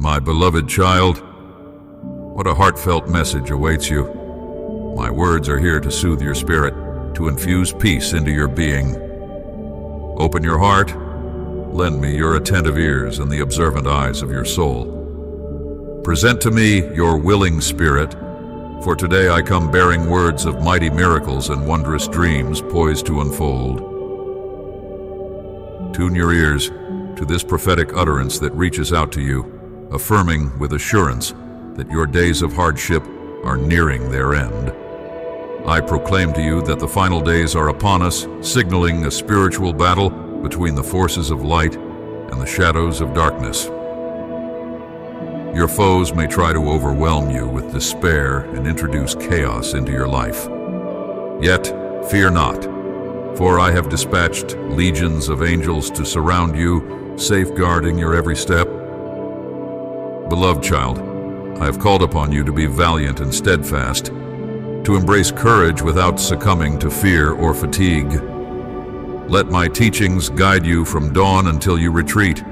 My beloved child, what a heartfelt message awaits you. My words are here to soothe your spirit, to infuse peace into your being. Open your heart, lend me your attentive ears and the observant eyes of your soul. Present to me your willing spirit, for today I come bearing words of mighty miracles and wondrous dreams poised to unfold. Tune your ears to this prophetic utterance that reaches out to you, affirming with assurance that your days of hardship are nearing their end. I proclaim to you that the final days are upon us, signaling a spiritual battle between the forces of light and the shadows of darkness. Your foes may try to overwhelm you with despair and introduce chaos into your life. Yet, fear not, for I have dispatched legions of angels to surround you, safeguarding your every step. Beloved child, I have called upon you to be valiant and steadfast, to embrace courage without succumbing to fear or fatigue. Let my teachings guide you from dawn until you retreat,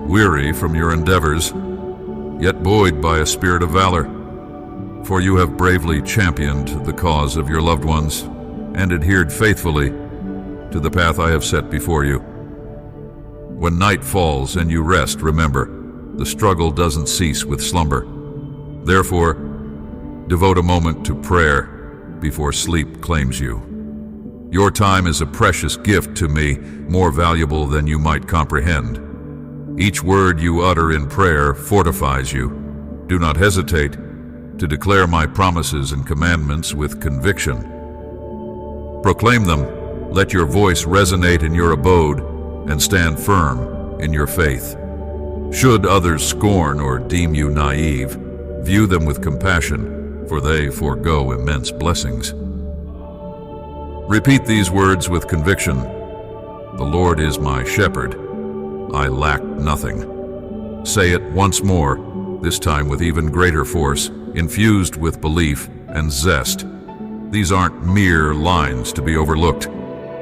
weary from your endeavors, yet buoyed by a spirit of valor. For you have bravely championed the cause of your loved ones and adhered faithfully to the path I have set before you. When night falls and you rest, remember, the struggle doesn't cease with slumber. Therefore, devote a moment to prayer before sleep claims you. Your time is a precious gift to me, more valuable than you might comprehend. Each word you utter in prayer fortifies you. Do not hesitate to declare my promises and commandments with conviction. Proclaim them, let your voice resonate in your abode, and stand firm in your faith. Should others scorn or deem you naive, view them with compassion, for they forego immense blessings. Repeat these words with conviction. The Lord is my shepherd. I lack nothing. Say it once more, this time with even greater force, infused with belief and zest. These aren't mere lines to be overlooked.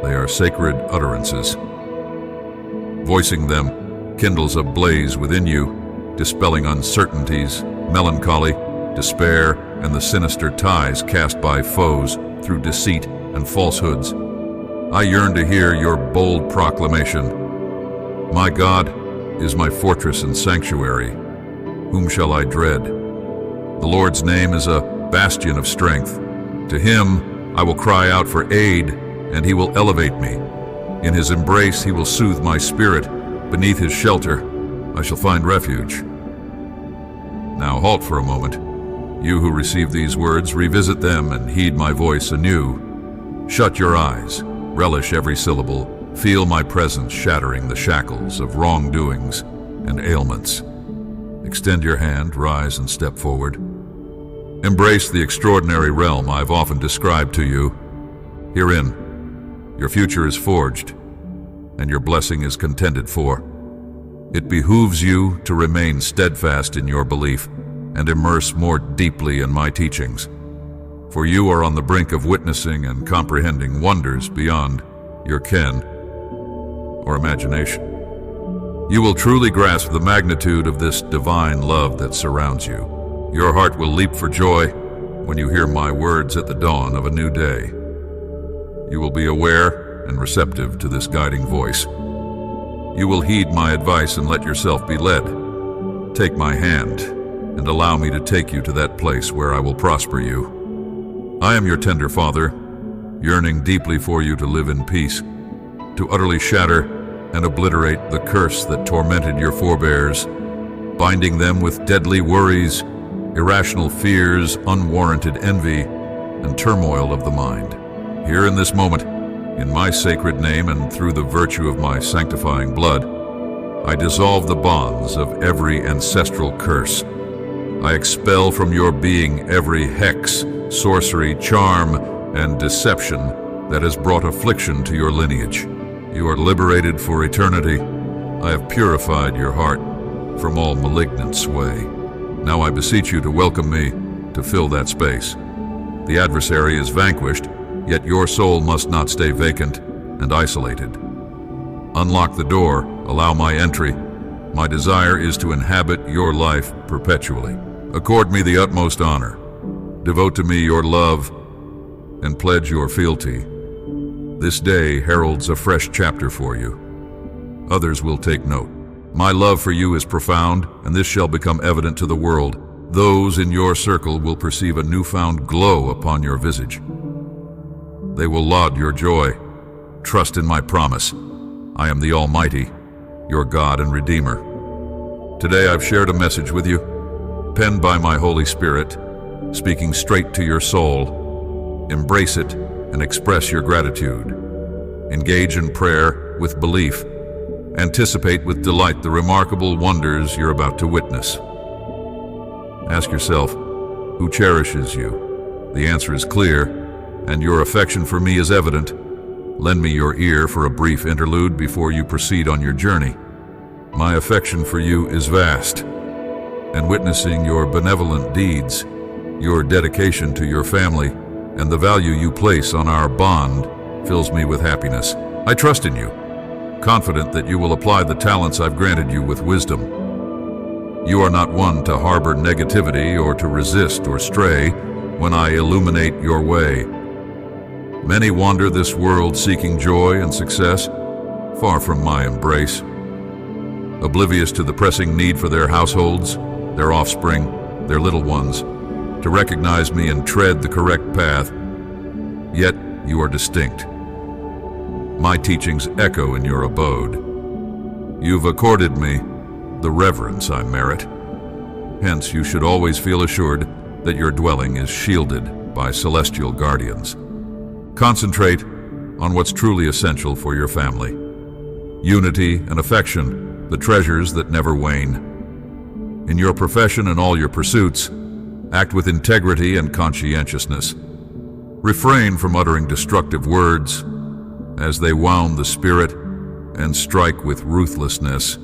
They are sacred utterances. Voicing them kindles a blaze within you, dispelling uncertainties, melancholy, despair, and the sinister ties cast by foes through deceit and falsehoods. I yearn to hear your bold proclamation. My God is my fortress and sanctuary. Whom shall I dread? The Lord's name is a bastion of strength. To him I will cry out for aid, and he will elevate me. In his embrace he will soothe my spirit. Beneath his shelter I shall find refuge. Now halt for a moment. You who receive these words, revisit them and heed my voice anew. Shut your eyes, relish every syllable, feel my presence shattering the shackles of wrongdoings and ailments. Extend your hand, rise and step forward. Embrace the extraordinary realm I've often described to you. Herein, your future is forged, and your blessing is contended for. It behooves you to remain steadfast in your belief and immerse more deeply in my teachings, for you are on the brink of witnessing and comprehending wonders beyond your ken or imagination. You will truly grasp the magnitude of this divine love that surrounds you. Your heart will leap for joy when you hear my words at the dawn of a new day. You will be aware and receptive to this guiding voice. You will heed my advice and let yourself be led. Take my hand and allow me to take you to that place where I will prosper you. I am your tender Father, yearning deeply for you to live in peace, to utterly shatter and obliterate the curse that tormented your forebears, binding them with deadly worries, irrational fears, unwarranted envy, and turmoil of the mind. Here in this moment, in my sacred name and through the virtue of my sanctifying blood, I dissolve the bonds of every ancestral curse. I expel from your being every hex, sorcery, charm, and deception that has brought affliction to your lineage. You are liberated for eternity. I have purified your heart from all malignant sway. Now I beseech you to welcome me to fill that space. The adversary is vanquished, yet your soul must not stay vacant and isolated. Unlock the door, allow my entry, My desire is to inhabit your life perpetually. Accord me the utmost honor. Devote to me your love and pledge your fealty. This day heralds a fresh chapter for you. Others will take note. My love for you is profound, and this shall become evident to the world. Those in your circle will perceive a newfound glow upon your visage. They will laud your joy. Trust in my promise. I am the Almighty, your God and Redeemer. Today I've shared a message with you, penned by my Holy Spirit, speaking straight to your soul. Embrace it and express your gratitude. Engage in prayer with belief. Anticipate with delight the remarkable wonders you're about to witness. Ask yourself, who cherishes you? The answer is clear, and your affection for me is evident. Lend me your ear for a brief interlude before you proceed on your journey. My affection for you is vast, and witnessing your benevolent deeds, your dedication to your family, and the value you place on our bond fills me with happiness. I trust in you, confident that you will apply the talents I've granted you with wisdom. You are not one to harbor negativity or to resist or stray when I illuminate your way. Many wander this world seeking joy and success, far from my embrace, oblivious to the pressing need for their households, their offspring, their little ones, to recognize me and tread the correct path. Yet you are distinct. My teachings echo in your abode. You've accorded me the reverence I merit. Hence, you should always feel assured that your dwelling is shielded by celestial guardians. Concentrate on what's truly essential for your family. Unity and affection, the treasures that never wane. In your profession and all your pursuits, act with integrity and conscientiousness. Refrain from uttering destructive words as they wound the spirit and strike with ruthlessness.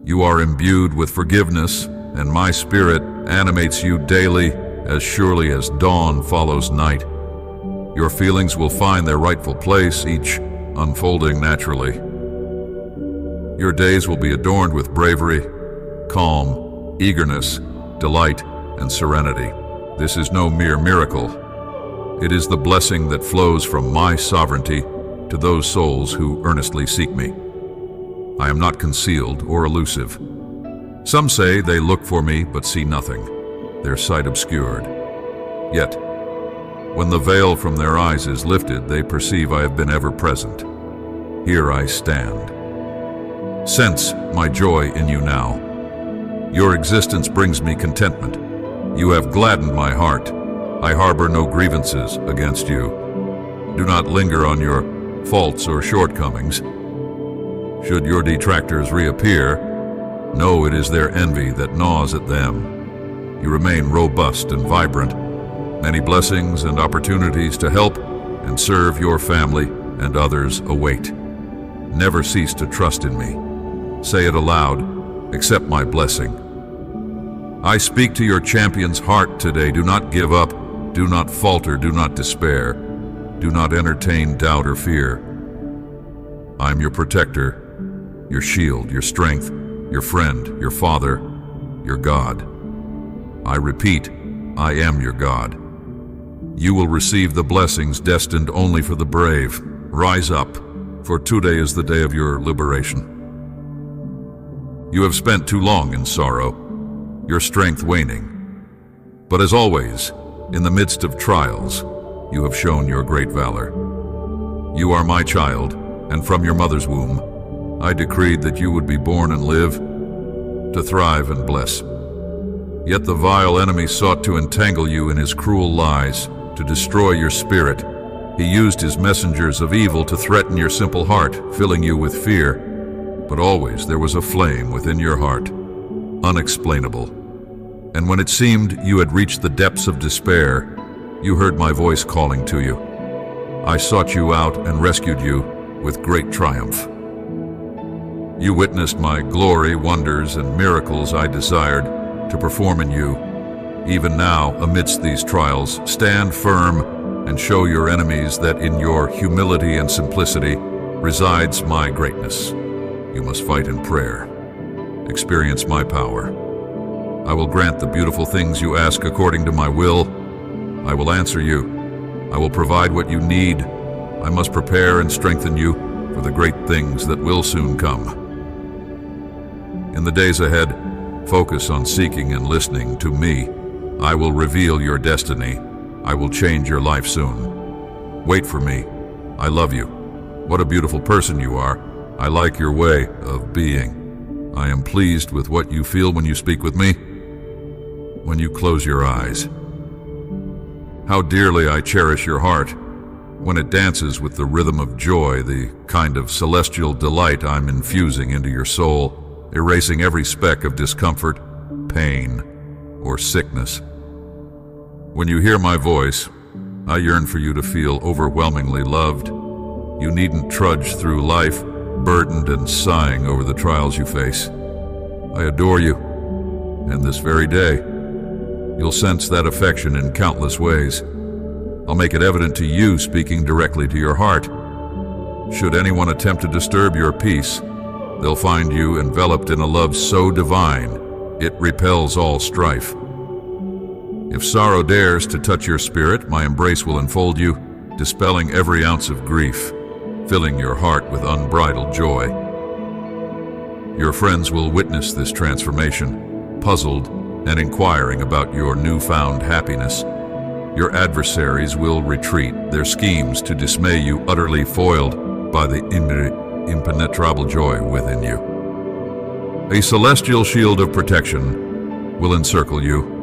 You are imbued with forgiveness, and my spirit animates you daily as surely as dawn follows night. Your feelings will find their rightful place, each unfolding naturally. Your days will be adorned with bravery, calm, eagerness, delight, and serenity. This is no mere miracle. It is the blessing that flows from my sovereignty to those souls who earnestly seek me. I am not concealed or elusive. Some say they look for me but see nothing, their sight obscured. Yet, when the veil from their eyes is lifted, they perceive I have been ever present. Here I stand. Sense my joy in you now. Your existence brings me contentment. You have gladdened my heart. I harbor no grievances against you. Do not linger on your faults or shortcomings. Should your detractors reappear, know it is their envy that gnaws at them. You remain robust and vibrant. Many blessings and opportunities to help and serve your family and others await. Never cease to trust in me. Say it aloud, accept my blessing. I speak to your champion's heart today. Do not give up, do not falter, do not despair. Do not entertain doubt or fear. I am your protector, your shield, your strength, your friend, your father, your God. I repeat, I am your God. You will receive the blessings destined only for the brave. Rise up, for today is the day of your liberation. You have spent too long in sorrow, your strength waning. But as always, in the midst of trials, you have shown your great valor. You are my child, and from your mother's womb, I decreed that you would be born and live, to thrive and bless. Yet the vile enemy sought to entangle you in his cruel lies, to destroy your spirit. He used his messengers of evil to threaten your simple heart, filling you with fear. But always there was a flame within your heart, unexplainable. And when it seemed you had reached the depths of despair, you heard my voice calling to you. I sought you out and rescued you with great triumph. You witnessed my glory, wonders, and miracles I desired to perform in you. Even now, amidst these trials, stand firm and show your enemies that in your humility and simplicity resides my greatness. You must fight in prayer experience my power. I will grant the beautiful things you ask according to my will. I will answer you. I will provide what you need. I must prepare and strengthen you for the great things that will soon come. In the days ahead, focus on seeking and listening to me. I will reveal your destiny. I will change your life soon. Wait for me. I love you. What a beautiful person you are. I like your way of being. I am pleased with what you feel when you speak with me, when you close your eyes. How dearly I cherish your heart, when it dances with the rhythm of joy, the kind of celestial delight I'm infusing into your soul, erasing every speck of discomfort, pain, or sickness. When you hear my voice, I yearn for you to feel overwhelmingly loved. You needn't trudge through life, burdened and sighing over the trials you face. I adore you, and this very day, you'll sense that affection in countless ways. I'll make it evident to you, speaking directly to your heart. Should anyone attempt to disturb your peace, they'll find you enveloped in a love so divine, it repels all strife. If sorrow dares to touch your spirit, my embrace will enfold you, dispelling every ounce of grief, filling your heart with unbridled joy. Your friends will witness this transformation, puzzled and inquiring about your newfound happiness. Your adversaries will retreat, their schemes to dismay you utterly foiled by the impenetrable joy within you. A celestial shield of protection will encircle you,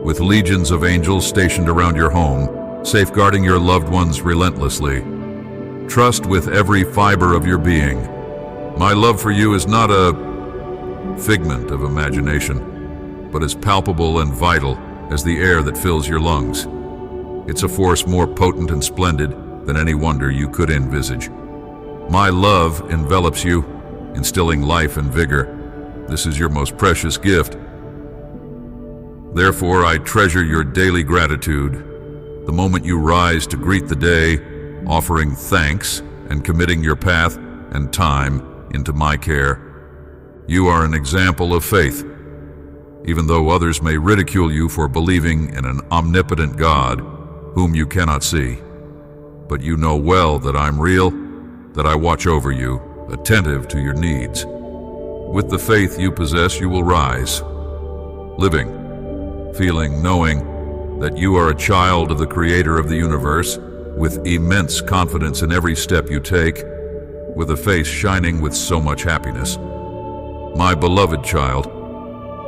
with legions of angels stationed around your home, safeguarding your loved ones relentlessly. Trust with every fiber of your being. My love for you is not a figment of imagination, but as palpable and vital as the air that fills your lungs. It's a force more potent and splendid than any wonder you could envisage. My love envelops you, instilling life and vigor. This is your most precious gift. Therefore, I treasure your daily gratitude, the moment you rise to greet the day, offering thanks and committing your path and time into my care. You are an example of faith. Even though others may ridicule you for believing in an omnipotent God whom you cannot see, but you know well that I'm real, that I watch over you, attentive to your needs. With the faith you possess, you will rise, living, feeling, knowing that you are a child of the Creator of the universe, with immense confidence in every step you take, with a face shining with so much happiness. My beloved child,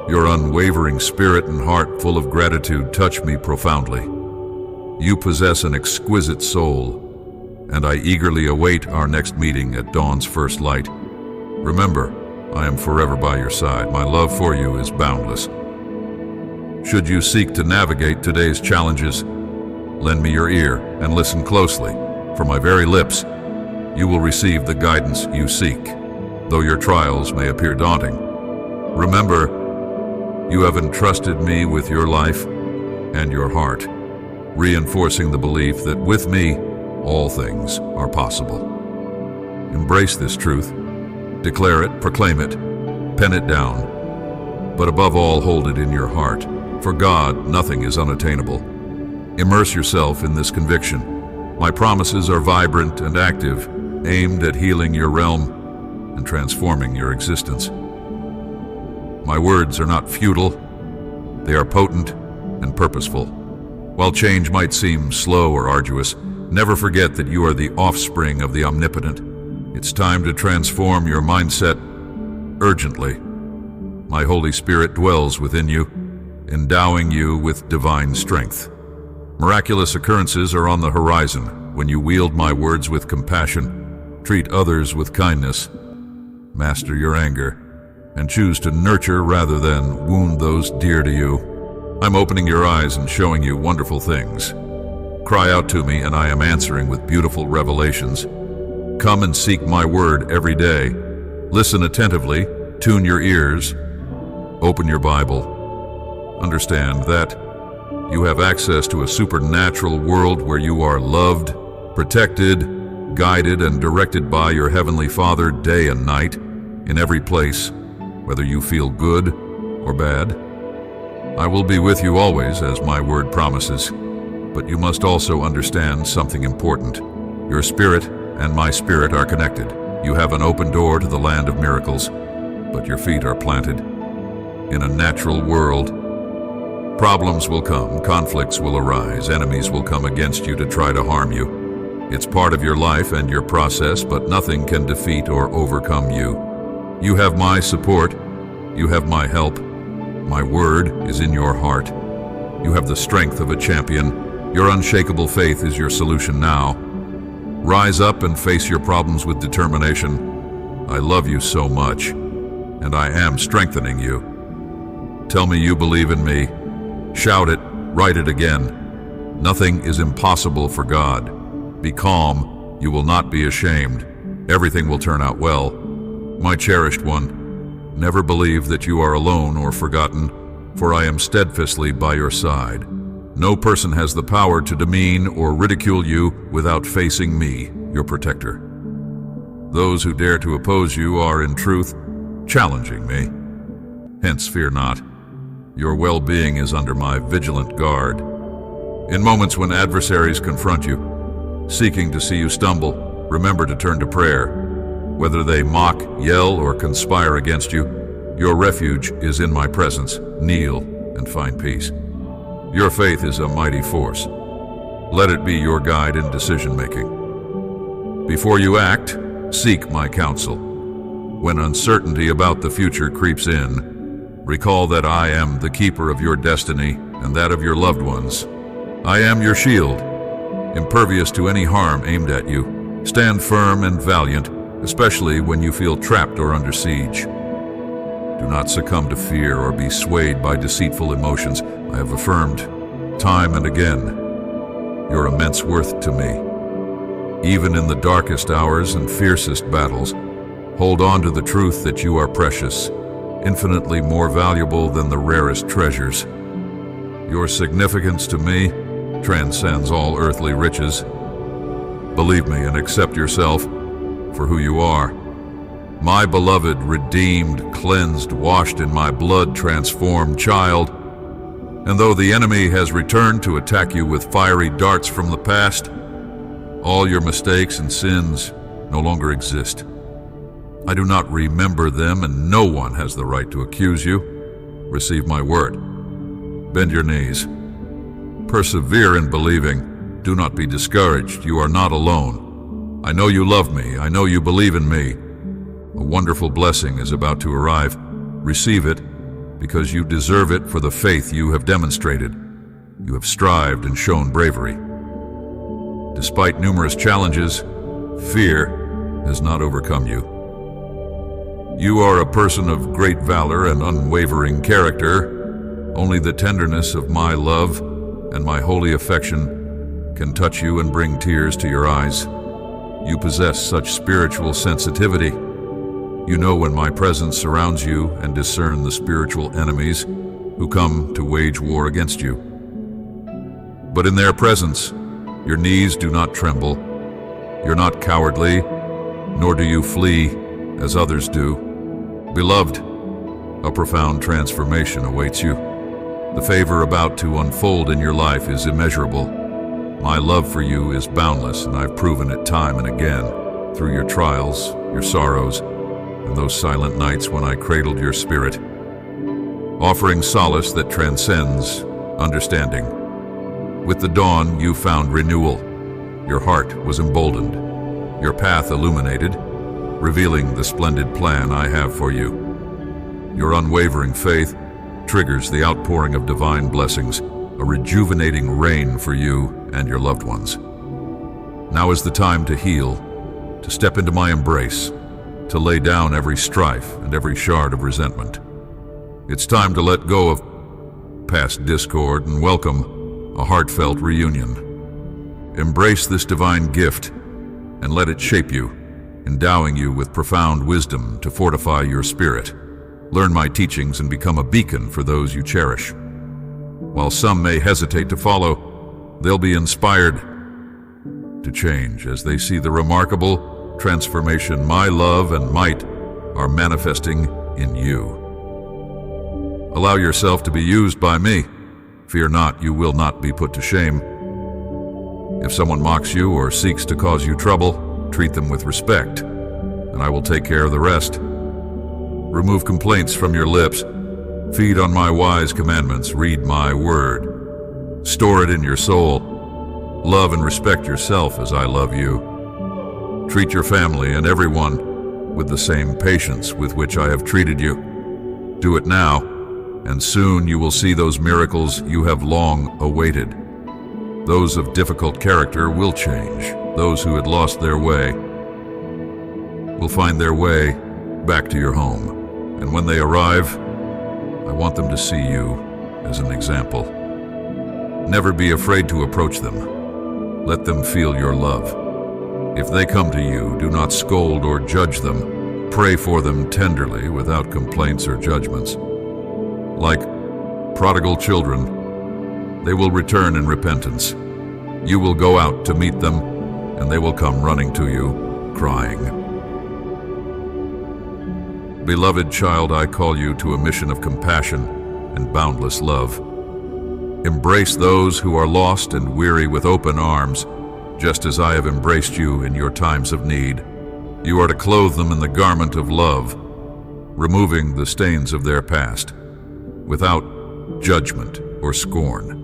your unwavering spirit and heart full of gratitude touch me profoundly. You possess an exquisite soul, and I eagerly await our next meeting at dawn's first light. Remember, I am forever by your side. My love for you is boundless. Should you seek to navigate today's challenges, lend me your ear and listen closely. From my very lips, you will receive the guidance you seek, though your trials may appear daunting. Remember, you have entrusted me with your life and your heart, reinforcing the belief that with me, all things are possible. Embrace this truth, declare it, proclaim it, pen it down, but above all, hold it in your heart. For God, nothing is unattainable. Immerse yourself in this conviction. My promises are vibrant and active, aimed at healing your realm and transforming your existence. My words are not futile, they are potent and purposeful. While change might seem slow or arduous, never forget that you are the offspring of the omnipotent. It's time to transform your mindset urgently. My Holy Spirit dwells within you, endowing you with divine strength. Miraculous occurrences are on the horizon when you wield my words with compassion, treat others with kindness, master your anger, and choose to nurture rather than wound those dear to you. I'm opening your eyes and showing you wonderful things. Cry out to me and I am answering with beautiful revelations. Come and seek my word every day. Listen attentively, tune your ears, open your Bible. Understand that you have access to a supernatural world where you are loved, protected, guided, and directed by your Heavenly Father day and night, in every place, whether you feel good or bad. I will be with you always, as my word promises, but you must also understand something important. Your spirit and my spirit are connected. You have an open door to the land of miracles, but your feet are planted in a natural world. Problems will come, conflicts will arise, enemies will come against you to try to harm you. It's part of your life and your process, but nothing can defeat or overcome you. You have my support, you have my help. My word is in your heart. You have the strength of a champion. Your unshakable faith is your solution now. Rise up and face your problems with determination. I love you so much, and I am strengthening you. Tell me you believe in me. Shout it, write it again. Nothing is impossible for God. Be calm, you will not be ashamed. Everything will turn out well. My cherished one, never believe that you are alone or forgotten, for I am steadfastly by your side. No person has the power to demean or ridicule you without facing me, your protector. Those who dare to oppose you are, in truth, challenging me. Hence, fear not. Your well-being is under my vigilant guard. In moments when adversaries confront you, seeking to see you stumble, remember to turn to prayer. Whether they mock, yell, or conspire against you, your refuge is in my presence. Kneel and find peace. Your faith is a mighty force. Let it be your guide in decision-making. Before you act, seek my counsel. When uncertainty about the future creeps in, recall that I am the keeper of your destiny and that of your loved ones. I am your shield, impervious to any harm aimed at you. Stand firm and valiant, especially when you feel trapped or under siege. Do not succumb to fear or be swayed by deceitful emotions. I have affirmed, time and again, your immense worth to me. Even in the darkest hours and fiercest battles, hold on to the truth that you are precious, infinitely more valuable than the rarest treasures. Your significance to me transcends all earthly riches. Believe me and accept yourself for who you are. My beloved, redeemed, cleansed, washed in my blood, transformed child. And though the enemy has returned to attack you with fiery darts from the past, all your mistakes and sins no longer exist. I do not remember them, and no one has the right to accuse you. Receive my word. Bend your knees. Persevere in believing. Do not be discouraged. You are not alone. I know you love me. I know you believe in me. A wonderful blessing is about to arrive. Receive it, because you deserve it for the faith you have demonstrated. You have strived and shown bravery. Despite numerous challenges, fear has not overcome you. You are a person of great valor and unwavering character. Only the tenderness of my love and my holy affection can touch you and bring tears to your eyes. You possess such spiritual sensitivity. You know when my presence surrounds you and discern the spiritual enemies who come to wage war against you. But in their presence, your knees do not tremble. You're not cowardly, nor do you flee as others do. Beloved, a profound transformation awaits you. The favor about to unfold in your life is immeasurable. My love for you is boundless, and I've proven it time and again through your trials, your sorrows, and those silent nights when I cradled your spirit, offering solace that transcends understanding. With the dawn, you found renewal. Your heart was emboldened, your path illuminated, revealing the splendid plan I have for you. Your unwavering faith triggers the outpouring of divine blessings, a rejuvenating rain for you and your loved ones. Now is the time to heal, to step into my embrace, to lay down every strife and every shard of resentment. It's time to let go of past discord and welcome a heartfelt reunion. Embrace this divine gift and let it shape you, endowing you with profound wisdom to fortify your spirit. Learn my teachings and become a beacon for those you cherish. While some may hesitate to follow, they'll be inspired to change as they see the remarkable transformation my love and might are manifesting in you. Allow yourself to be used by me. Fear not, you will not be put to shame. If someone mocks you or seeks to cause you trouble, treat them with respect, and I will take care of the rest. Remove complaints from your lips. Feed on my wise commandments. Read my word. Store it in your soul. Love and respect yourself as I love you. Treat your family and everyone with the same patience with which I have treated you. Do it now, and soon you will see those miracles you have long awaited. Those of difficult character will change. Those who had lost their way will find their way back to your home. And when they arrive, I want them to see you as an example. Never be afraid to approach them. Let them feel your love. If they come to you, do not scold or judge them. Pray for them tenderly without complaints or judgments. Like prodigal children, they will return in repentance. You will go out to meet them, and they will come running to you, crying. Beloved child, I call you to a mission of compassion and boundless love. Embrace those who are lost and weary with open arms, just as I have embraced you in your times of need. You are to clothe them in the garment of love, removing the stains of their past, without judgment or scorn.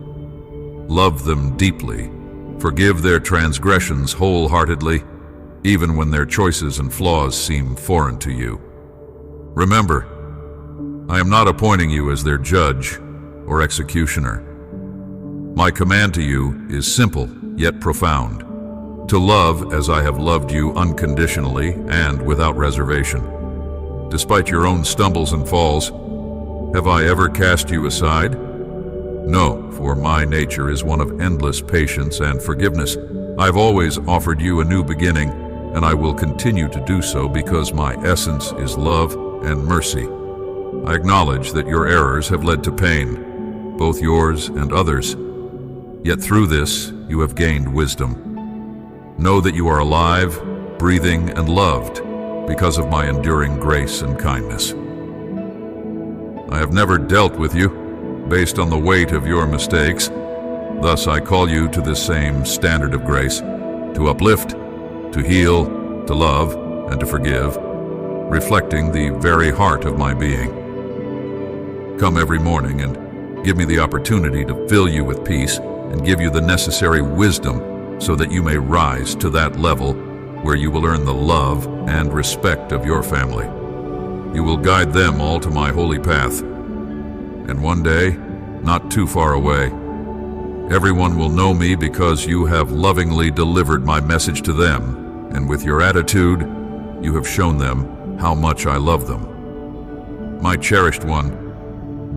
Love them deeply. Forgive their transgressions wholeheartedly, even when their choices and flaws seem foreign to you. Remember, I am not appointing you as their judge or executioner. My command to you is simple yet profound: to love as I have loved you unconditionally and without reservation. Despite your own stumbles and falls, have I ever cast you aside? No, for my nature is one of endless patience and forgiveness. I've always offered you a new beginning, and I will continue to do so because my essence is love and mercy. I acknowledge that your errors have led to pain, both yours and others. Yet through this, you have gained wisdom. Know that you are alive, breathing, and loved because of my enduring grace and kindness. I have never dealt with you based on the weight of your mistakes. Thus, I call you to this same standard of grace, to uplift, to heal, to love, and to forgive, reflecting the very heart of my being. Come every morning and give me the opportunity to fill you with peace and give you the necessary wisdom so that you may rise to that level where you will earn the love and respect of your family. You will guide them all to my holy path. And one day, not too far away, everyone will know me because you have lovingly delivered my message to them, and with your attitude, you have shown them how much I love them. My cherished one,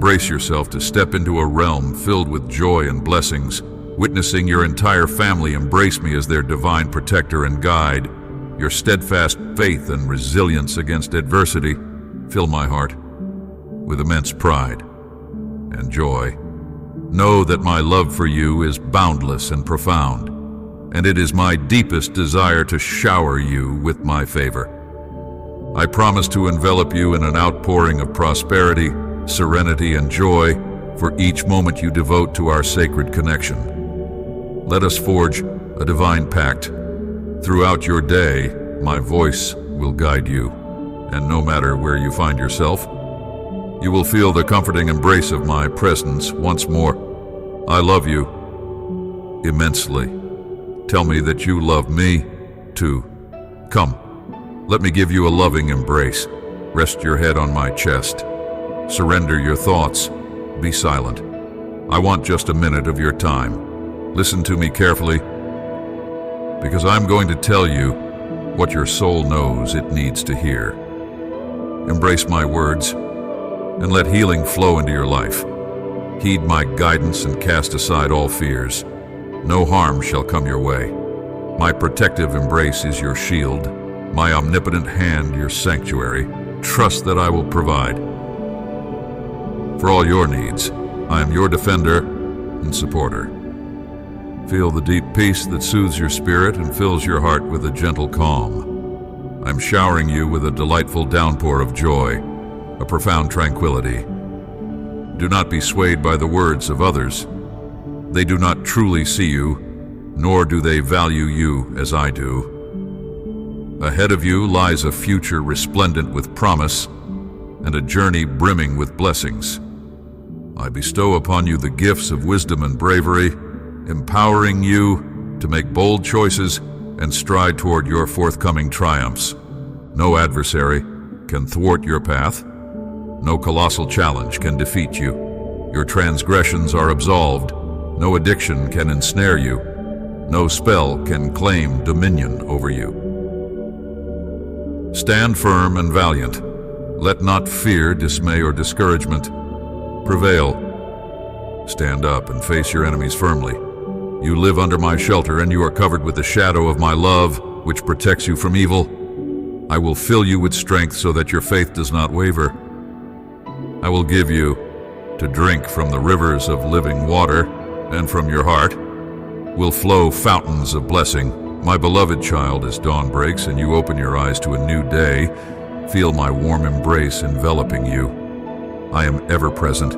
brace yourself to step into a realm filled with joy and blessings, witnessing your entire family embrace me as their divine protector and guide. Your steadfast faith and resilience against adversity fill my heart with immense pride and joy. Know that my love for you is boundless and profound, and it is my deepest desire to shower you with my favor. I promise to envelop you in an outpouring of prosperity, serenity, and joy for each moment you devote to our sacred connection. Let us forge a divine pact. Throughout your day, my voice will guide you, and no matter where you find yourself, you will feel the comforting embrace of my presence once more. I love you immensely. Tell me that you love me too. Come, let me give you a loving embrace. Rest your head on my chest. Surrender your thoughts. Be silent. I want just a minute of your time. Listen to me carefully, because I'm going to tell you what your soul knows it needs to hear. Embrace my words and let healing flow into your life. Heed my guidance and cast aside all fears. No harm shall come your way. My protective embrace is your shield, my omnipotent hand your sanctuary. Trust that I will provide. For all your needs, I am your defender and supporter. Feel the deep peace that soothes your spirit and fills your heart with a gentle calm. I'm showering you with a delightful downpour of joy. a profound tranquility. Do not be swayed by the words of others. They do not truly see you, nor do they value you as I do. Ahead of you lies a future resplendent with promise and a journey brimming with blessings. I bestow upon you the gifts of wisdom and bravery, empowering you to make bold choices and stride toward your forthcoming triumphs. No adversary can thwart your path. No colossal challenge can defeat you. Your transgressions are absolved. No addiction can ensnare you. No spell can claim dominion over you. Stand firm and valiant. Let not fear, dismay, or discouragement prevail. Stand up and face your enemies firmly. You live under my shelter, and you are covered with the shadow of my love, which protects you from evil. I will fill you with strength so that your faith does not waver. I will give you to drink from the rivers of living water, and from your heart will flow fountains of blessing. My beloved child, as dawn breaks and you open your eyes to a new day, feel my warm embrace enveloping you. I am ever present,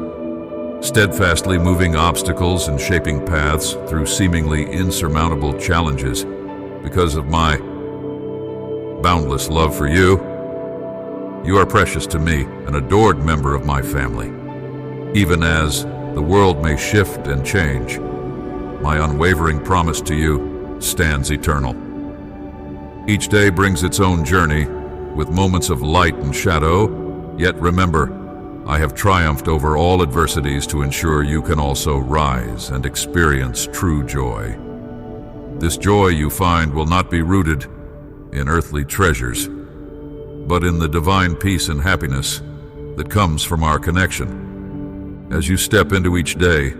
steadfastly moving obstacles and shaping paths through seemingly insurmountable challenges. Because of my boundless love for you, you are precious to me, an adored member of my family. Even as the world may shift and change, my unwavering promise to you stands eternal. Each day brings its own journey, with moments of light and shadow, yet remember, I have triumphed over all adversities to ensure you can also rise and experience true joy. This joy you find will not be rooted in earthly treasures, but in the divine peace and happiness that comes from our connection. As you step into each day,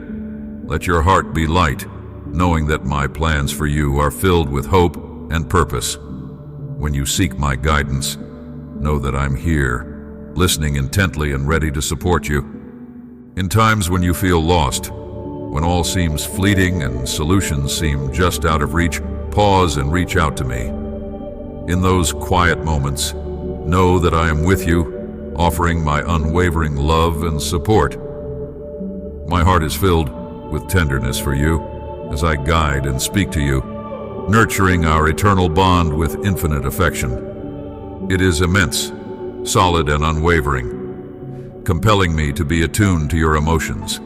let your heart be light, knowing that my plans for you are filled with hope and purpose. When you seek my guidance, know that I'm here, listening intently and ready to support you. In times when you feel lost, when all seems fleeting and solutions seem just out of reach, pause and reach out to me. In those quiet moments, know that I am with you, offering my unwavering love and support. My heart is filled with tenderness for you as I guide and speak to you, nurturing our eternal bond with infinite affection. It is immense, solid and unwavering, compelling me to be attuned to your emotions,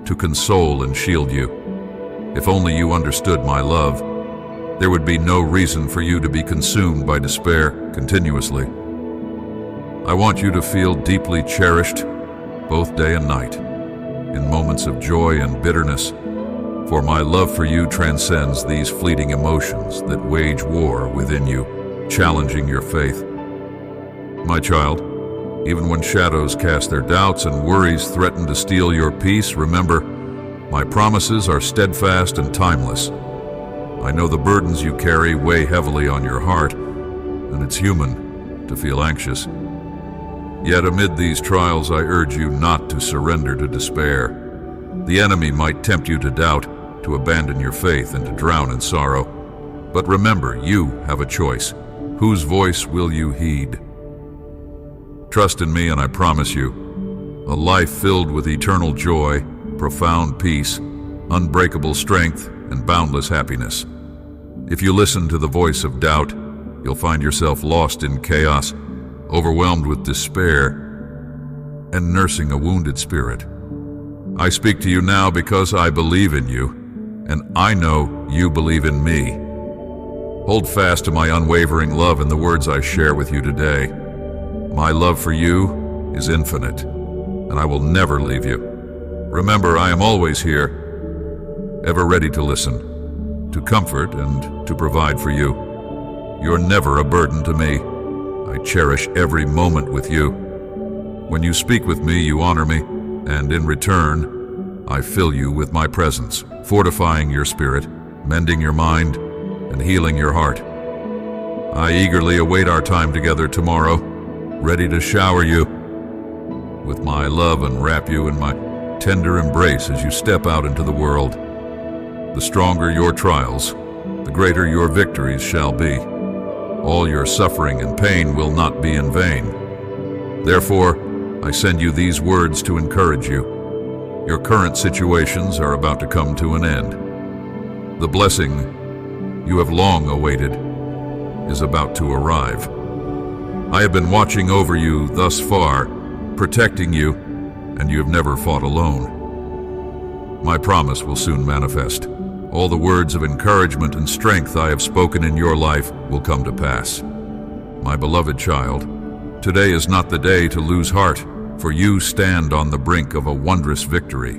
to console and shield you. If only you understood my love, there would be no reason for you to be consumed by despair continuously. I want you to feel deeply cherished, both day and night, in moments of joy and bitterness, for my love for you transcends these fleeting emotions that wage war within you, challenging your faith. My child, even when shadows cast their doubts and worries threaten to steal your peace, remember, my promises are steadfast and timeless. I know the burdens you carry weigh heavily on your heart, and it's human to feel anxious. Yet amid these trials, I urge you not to surrender to despair. The enemy might tempt you to doubt, to abandon your faith, and to drown in sorrow. But remember, you have a choice. Whose voice will you heed? Trust in me, and I promise you, a life filled with eternal joy, profound peace, unbreakable strength, and boundless happiness. If you listen to the voice of doubt, you'll find yourself lost in chaos, overwhelmed with despair, and nursing a wounded spirit. I speak to you now because I believe in you, and I know you believe in me. Hold fast to my unwavering love in the words I share with you today. My love for you is infinite, and I will never leave you. Remember, I am always here, ever ready to listen, to comfort, and to provide for you. You're never a burden to me. I cherish every moment with you. When you speak with me, you honor me, and in return, I fill you with my presence, fortifying your spirit, mending your mind, and healing your heart. I eagerly await our time together tomorrow, ready to shower you with my love and wrap you in my tender embrace as you step out into the world. The stronger your trials, the greater your victories shall be. All your suffering and pain will not be in vain. Therefore, I send you these words to encourage you. Your current situations are about to come to an end. The blessing you have long awaited is about to arrive. I have been watching over you thus far, protecting you, and you have never fought alone. My promise will soon manifest. All the words of encouragement and strength I have spoken in your life will come to pass. My beloved child, today is not the day to lose heart, for you stand on the brink of a wondrous victory.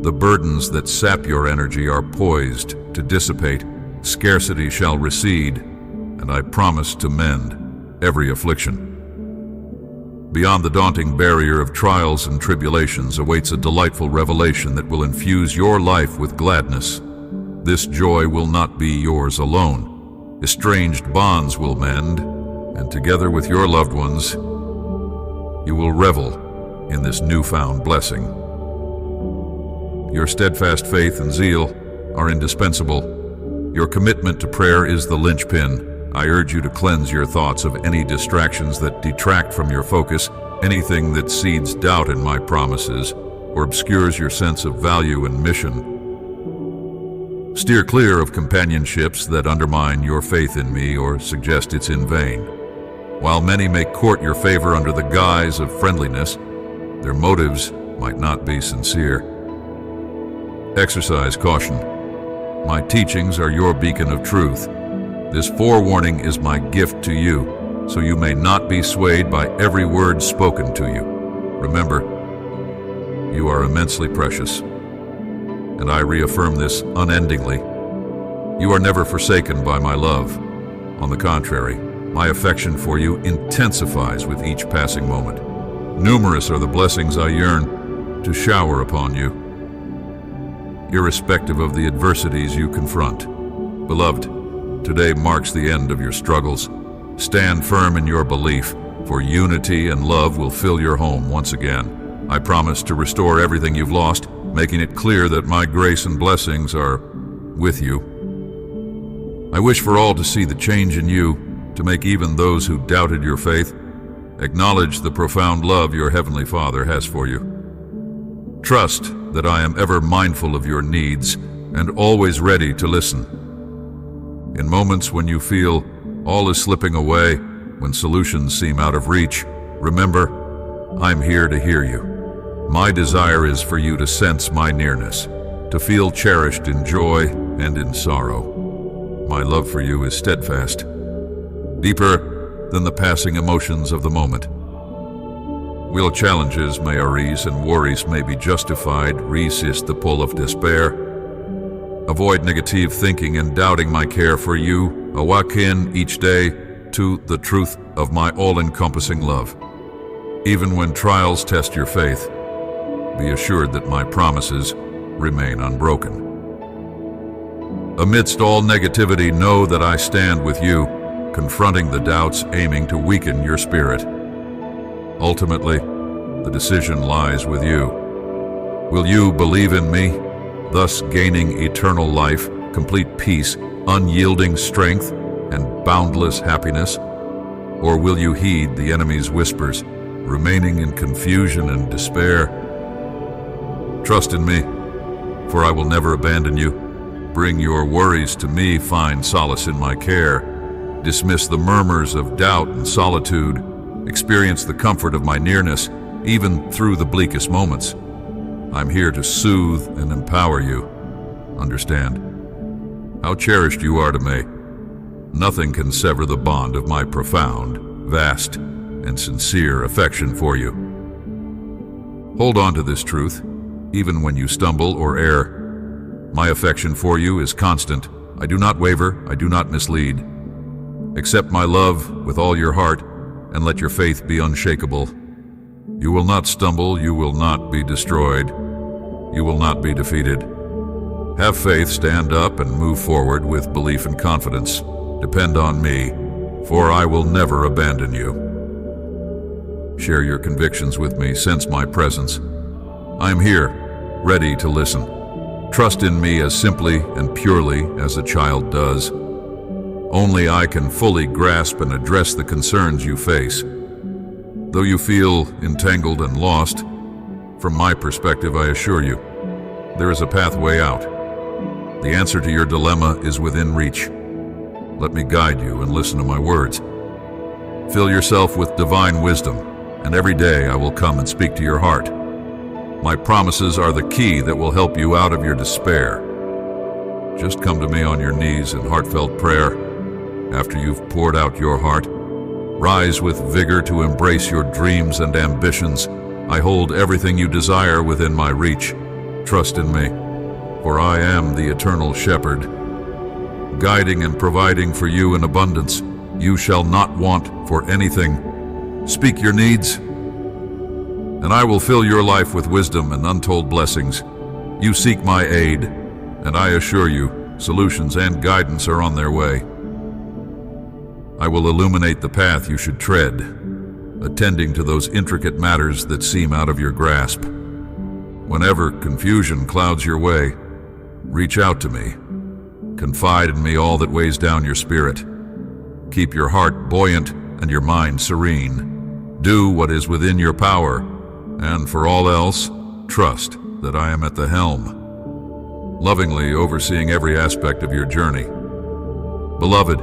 The burdens that sap your energy are poised to dissipate, scarcity shall recede, and I promise to mend every affliction. Beyond the daunting barrier of trials and tribulations awaits a delightful revelation that will infuse your life with gladness. This joy will not be yours alone. Estranged bonds will mend, and together with your loved ones, you will revel in this newfound blessing. Your steadfast faith and zeal are indispensable. Your commitment to prayer is the linchpin. I urge you to cleanse your thoughts of any distractions that detract from your focus, anything that seeds doubt in my promises or obscures your sense of value and mission. Steer clear of companionships that undermine your faith in me or suggest it's in vain. While many may court your favor under the guise of friendliness, their motives might not be sincere. Exercise caution. My teachings are your beacon of truth. This forewarning is my gift to you, so you may not be swayed by every word spoken to you. Remember, you are immensely precious, and I reaffirm this unendingly. You are never forsaken by my love. On the contrary, my affection for you intensifies with each passing moment. Numerous are the blessings I yearn to shower upon you, irrespective of the adversities you confront. Beloved, today marks the end of your struggles. Stand firm in your belief, for unity and love will fill your home once again. I promise to restore everything you've lost, making it clear that my grace and blessings are with you. I wish for all to see the change in you, to make even those who doubted your faith acknowledge the profound love your Heavenly Father has for you. Trust that I am ever mindful of your needs and always ready to listen. In moments when you feel all is slipping away, when solutions seem out of reach, remember, I'm here to hear you. My desire is for you to sense my nearness, to feel cherished in joy and in sorrow. My love for you is steadfast, deeper than the passing emotions of the moment. While challenges may arise and worries may be justified, resist the pull of despair. Avoid negative thinking and doubting my care for you. Awaken each day to the truth of my all-encompassing love. Even when trials test your faith, be assured that my promises remain unbroken. Amidst all negativity, know that I stand with you, confronting the doubts aiming to weaken your spirit. Ultimately, the decision lies with you. Will you believe in me, thus gaining eternal life, complete peace, unyielding strength, and boundless happiness? Or will you heed the enemy's whispers, remaining in confusion and despair? Trust in me, for I will never abandon you. Bring your worries to me, find solace in my care. Dismiss the murmurs of doubt and solitude. Experience the comfort of my nearness, even through the bleakest moments. I'm here to soothe and empower you. Understand how cherished you are to me. Nothing can sever the bond of my profound, vast, and sincere affection for you. Hold on to this truth, even when you stumble or err. My affection for you is constant. I do not waver, I do not mislead. Accept my love with all your heart, and let your faith be unshakable. You will not stumble, you will not be destroyed, you will not be defeated. Have faith, stand up, and move forward with belief and confidence. Depend on me, for I will never abandon you. Share your convictions with me, sense my presence. I am here, ready to listen. Trust in me as simply and purely as a child does. Only I can fully grasp and address the concerns you face. Though you feel entangled and lost, from my perspective, I assure you, there is a pathway out. The answer to your dilemma is within reach. Let me guide you and listen to my words. Fill yourself with divine wisdom, and every day I will come and speak to your heart. My promises are the key that will help you out of your despair. Just come to me on your knees in heartfelt prayer. After you've poured out your heart, rise with vigor to embrace your dreams and ambitions. I hold everything you desire within my reach. Trust in me, for I am the eternal shepherd, guiding and providing for you in abundance. You shall not want for anything. Speak your needs, and I will fill your life with wisdom and untold blessings. You seek my aid, and I assure you, solutions and guidance are on their way. I will illuminate the path you should tread, attending to those intricate matters that seem out of your grasp. Whenever confusion clouds your way, reach out to me. Confide in me all that weighs down your spirit. Keep your heart buoyant and your mind serene. Do what is within your power, and for all else, trust that I am at the helm, lovingly overseeing every aspect of your journey. Beloved,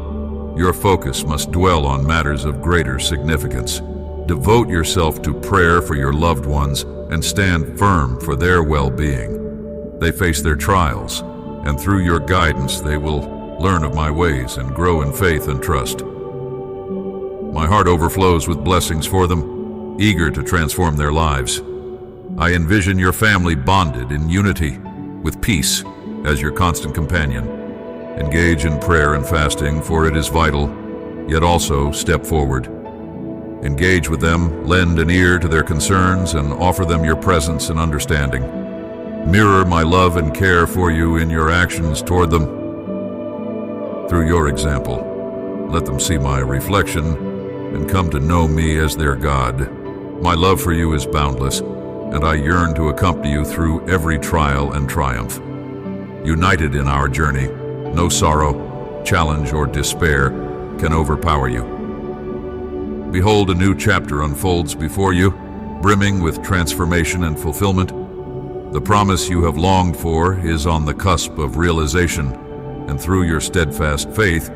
your focus must dwell on matters of greater significance. Devote yourself to prayer for your loved ones and stand firm for their well-being. They face their trials, and through your guidance they will learn of my ways and grow in faith and trust. My heart overflows with blessings for them, eager to transform their lives. I envision your family bonded in unity, with peace as your constant companion. Engage in prayer and fasting, for it is vital, yet also step forward. Engage with them, lend an ear to their concerns, and offer them your presence and understanding. Mirror my love and care for you in your actions toward them. Through your example, let them see my reflection and come to know me as their God. My love for you is boundless, and I yearn to accompany you through every trial and triumph. United in our journey, no sorrow, challenge, or despair can overpower you. Behold, a new chapter unfolds before you, brimming with transformation and fulfillment. The promise you have longed for is on the cusp of realization, and through your steadfast faith,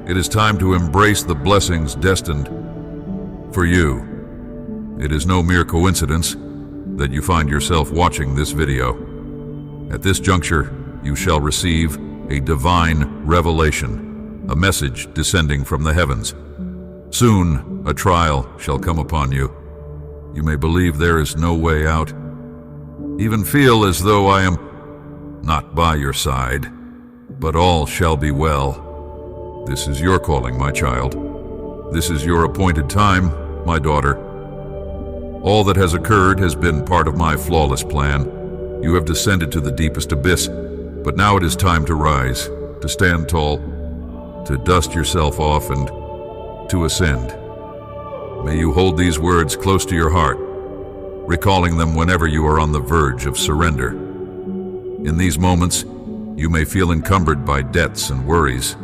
it is time to embrace the blessings destined for you. It is no mere coincidence that you find yourself watching this video. At this juncture, you shall receive a divine revelation, a message descending from the heavens. Soon, a trial shall come upon you. You may believe there is no way out, even feel as though I am not by your side, but all shall be well. This is your calling, my child. This is your appointed time, my daughter. All that has occurred has been part of my flawless plan. You have descended to the deepest abyss, but now it is time to rise, to stand tall, to dust yourself off, and to ascend. May you hold these words close to your heart, recalling them whenever you are on the verge of surrender. In these moments, you may feel encumbered by debts and worries,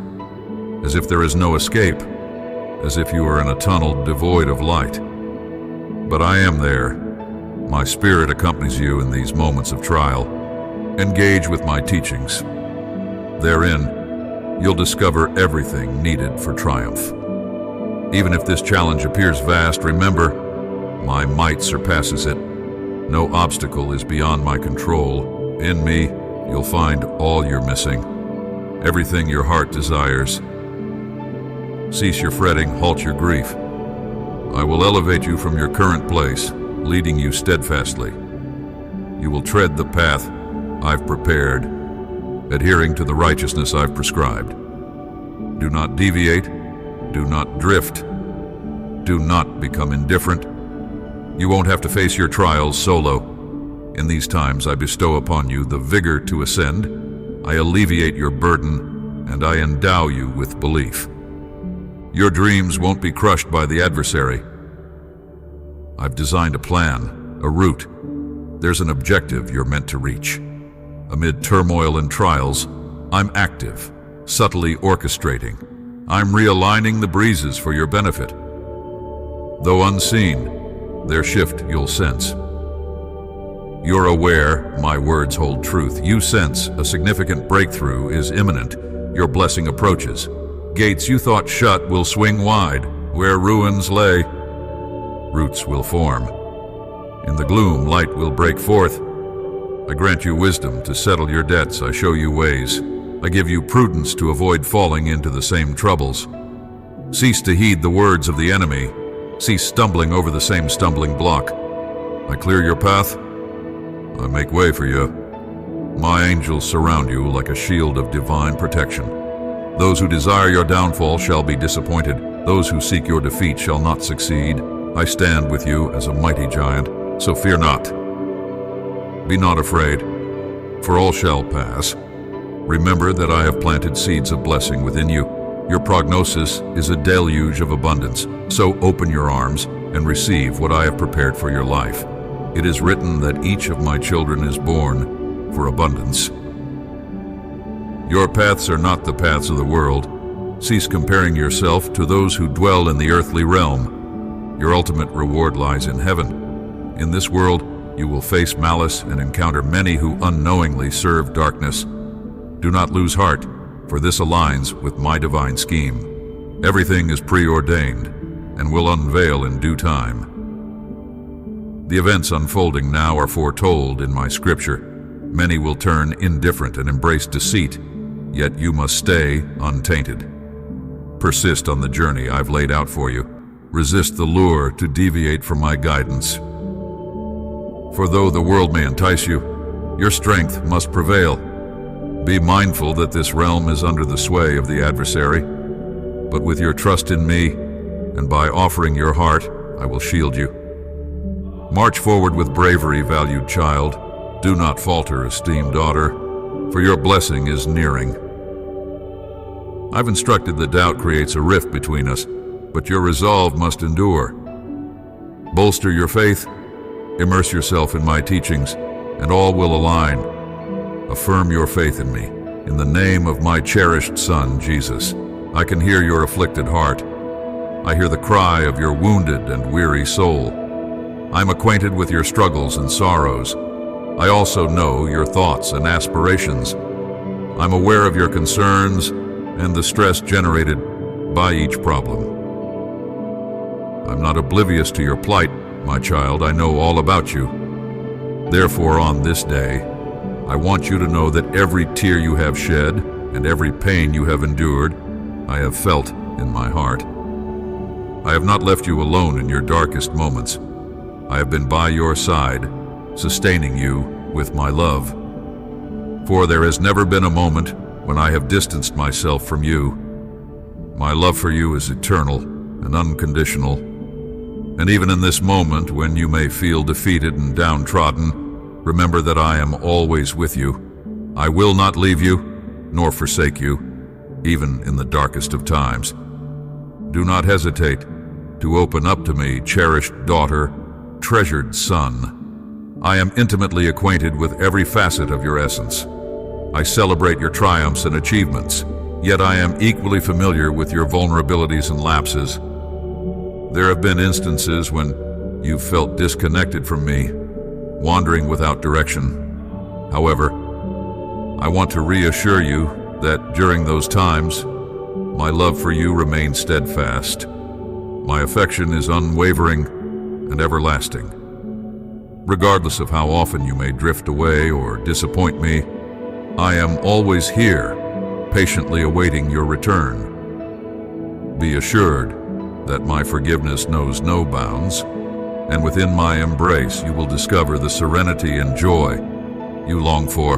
as if there is no escape, as if you are in a tunnel devoid of light. But I am there. My spirit accompanies you in these moments of trial. Engage with my teachings. Therein, you'll discover everything needed for triumph. Even if this challenge appears vast, remember, my might surpasses it. No obstacle is beyond my control. In me, you'll find all you're missing, everything your heart desires. Cease your fretting, halt your grief. I will elevate you from your current place, leading you steadfastly. You will tread the path I've prepared, adhering to the righteousness I've prescribed. Do not deviate, do not drift, do not become indifferent. You won't have to face your trials solo. In these times, I bestow upon you the vigor to ascend, I alleviate your burden, and I endow you with belief. Your dreams won't be crushed by the adversary. I've designed a plan, a route. There's an objective you're meant to reach. Amid turmoil and trials, I'm active, subtly orchestrating. I'm realigning the breezes for your benefit. Though unseen, Their shift you'll sense. You're aware my words hold truth. You sense a significant breakthrough is imminent. Your blessing approaches. Gates you thought shut will swing wide. Where ruins lay, roots will form. In the gloom, light will break forth. I grant you wisdom to settle your debts. I show you ways. I give you prudence to avoid falling into the same troubles. Cease to heed the words of the enemy. Cease stumbling over the same stumbling block. I clear your path. I make way for you. My angels surround you like a shield of divine protection. Those who desire your downfall shall be disappointed. Those who seek your defeat shall not succeed. I stand with you as a mighty giant, so fear not. Be not afraid, for all shall pass. Remember that I have planted seeds of blessing within you. Your prognosis is a deluge of abundance, so open your arms and receive what I have prepared for your life. It is written that each of my children is born for abundance. Your paths are not the paths of the world. Cease comparing yourself to those who dwell in the earthly realm. Your ultimate reward lies in heaven. In this world, you will face malice and encounter many who unknowingly serve darkness. Do not lose heart, for this aligns with my divine scheme. Everything is preordained and will unveil in due time. The events unfolding now are foretold in my scripture. Many will turn indifferent and embrace deceit, yet you must stay untainted. Persist on the journey I've laid out for you. Resist the lure to deviate from my guidance. For though the world may entice you, your strength must prevail. Be mindful that this realm is under the sway of the adversary, but with your trust in me, and by offering your heart, I will shield you. March forward with bravery, valued child. Do not falter, esteemed daughter, for your blessing is nearing. I've instructed that doubt creates a rift between us, but your resolve must endure. Bolster your faith, immerse yourself in my teachings, and all will align. Affirm your faith in me. In the name of my cherished Son, Jesus, I can hear your afflicted heart. I hear the cry of your wounded and weary soul. I'm acquainted with your struggles and sorrows. I also know your thoughts and aspirations. I'm aware of your concerns and the stress generated by each problem. I'm not oblivious to your plight, my child. I know all about you. Therefore, on this day, I want you to know that every tear you have shed and every pain you have endured, I have felt in my heart. I have not left you alone in your darkest moments. I have been by your side, sustaining you with my love. For there has never been a moment when I have distanced myself from you. My love for you is eternal and unconditional. And even in this moment when you may feel defeated and downtrodden, remember that I am always with you. I will not leave you, nor forsake you, even in the darkest of times. Do not hesitate to open up to me, cherished daughter, treasured son. I am intimately acquainted with every facet of your essence. I celebrate your triumphs and achievements, yet I am equally familiar with your vulnerabilities and lapses. There have been instances when you've felt disconnected from me, wandering without direction. However, I want to reassure you that during those times, my love for you remains steadfast. My affection is unwavering and everlasting. Regardless of how often you may drift away or disappoint me, I am always here, patiently awaiting your return. Be assured that my forgiveness knows no bounds, and within my embrace you will discover the serenity and joy you long for.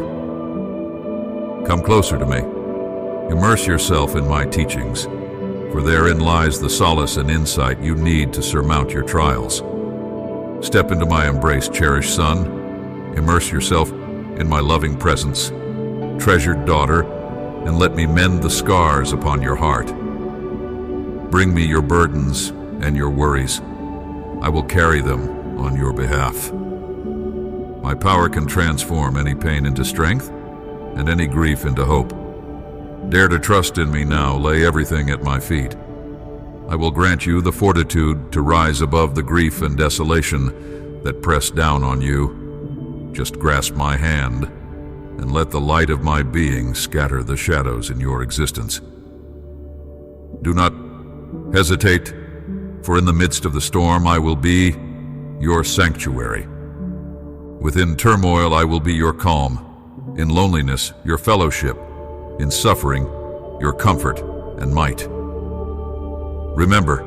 Come closer to me. Immerse yourself in my teachings, for therein lies the solace and insight you need to surmount your trials. Step into my embrace, cherished son. Immerse yourself in my loving presence, treasured daughter, and let me mend the scars upon your heart. Bring me your burdens and your worries. I will carry them on your behalf. My power can transform any pain into strength and any grief into hope. Dare to trust in me now. Lay everything at my feet. I will grant you the fortitude to rise above the grief and desolation that press down on you. Just grasp my hand and let the light of my being scatter the shadows in your existence. Do not hesitate, for in the midst of the storm I will be your sanctuary. Within turmoil I will be your calm, in loneliness your fellowship, in suffering your comfort and might. Remember,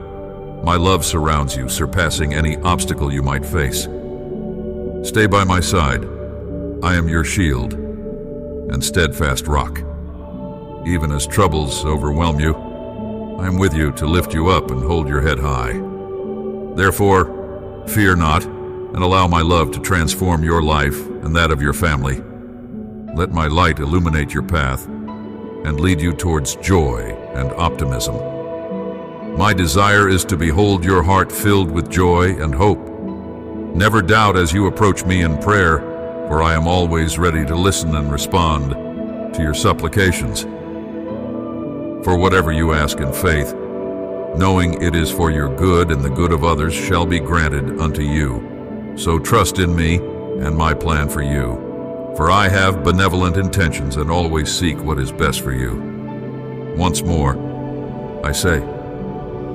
my love surrounds you, surpassing any obstacle you might face. Stay by my side. I am your shield and steadfast rock. Even as troubles overwhelm you, I am with you to lift you up and hold your head high. Therefore, fear not, and allow my love to transform your life and that of your family. Let my light illuminate your path and lead you towards joy and optimism. My desire is to behold your heart filled with joy and hope. Never doubt as you approach me in prayer, for I am always ready to listen and respond to your supplications. For whatever you ask in faith, knowing it is for your good and the good of others, shall be granted unto you. So trust in me and my plan for you. For I have benevolent intentions and always seek what is best for you. Once more, I say,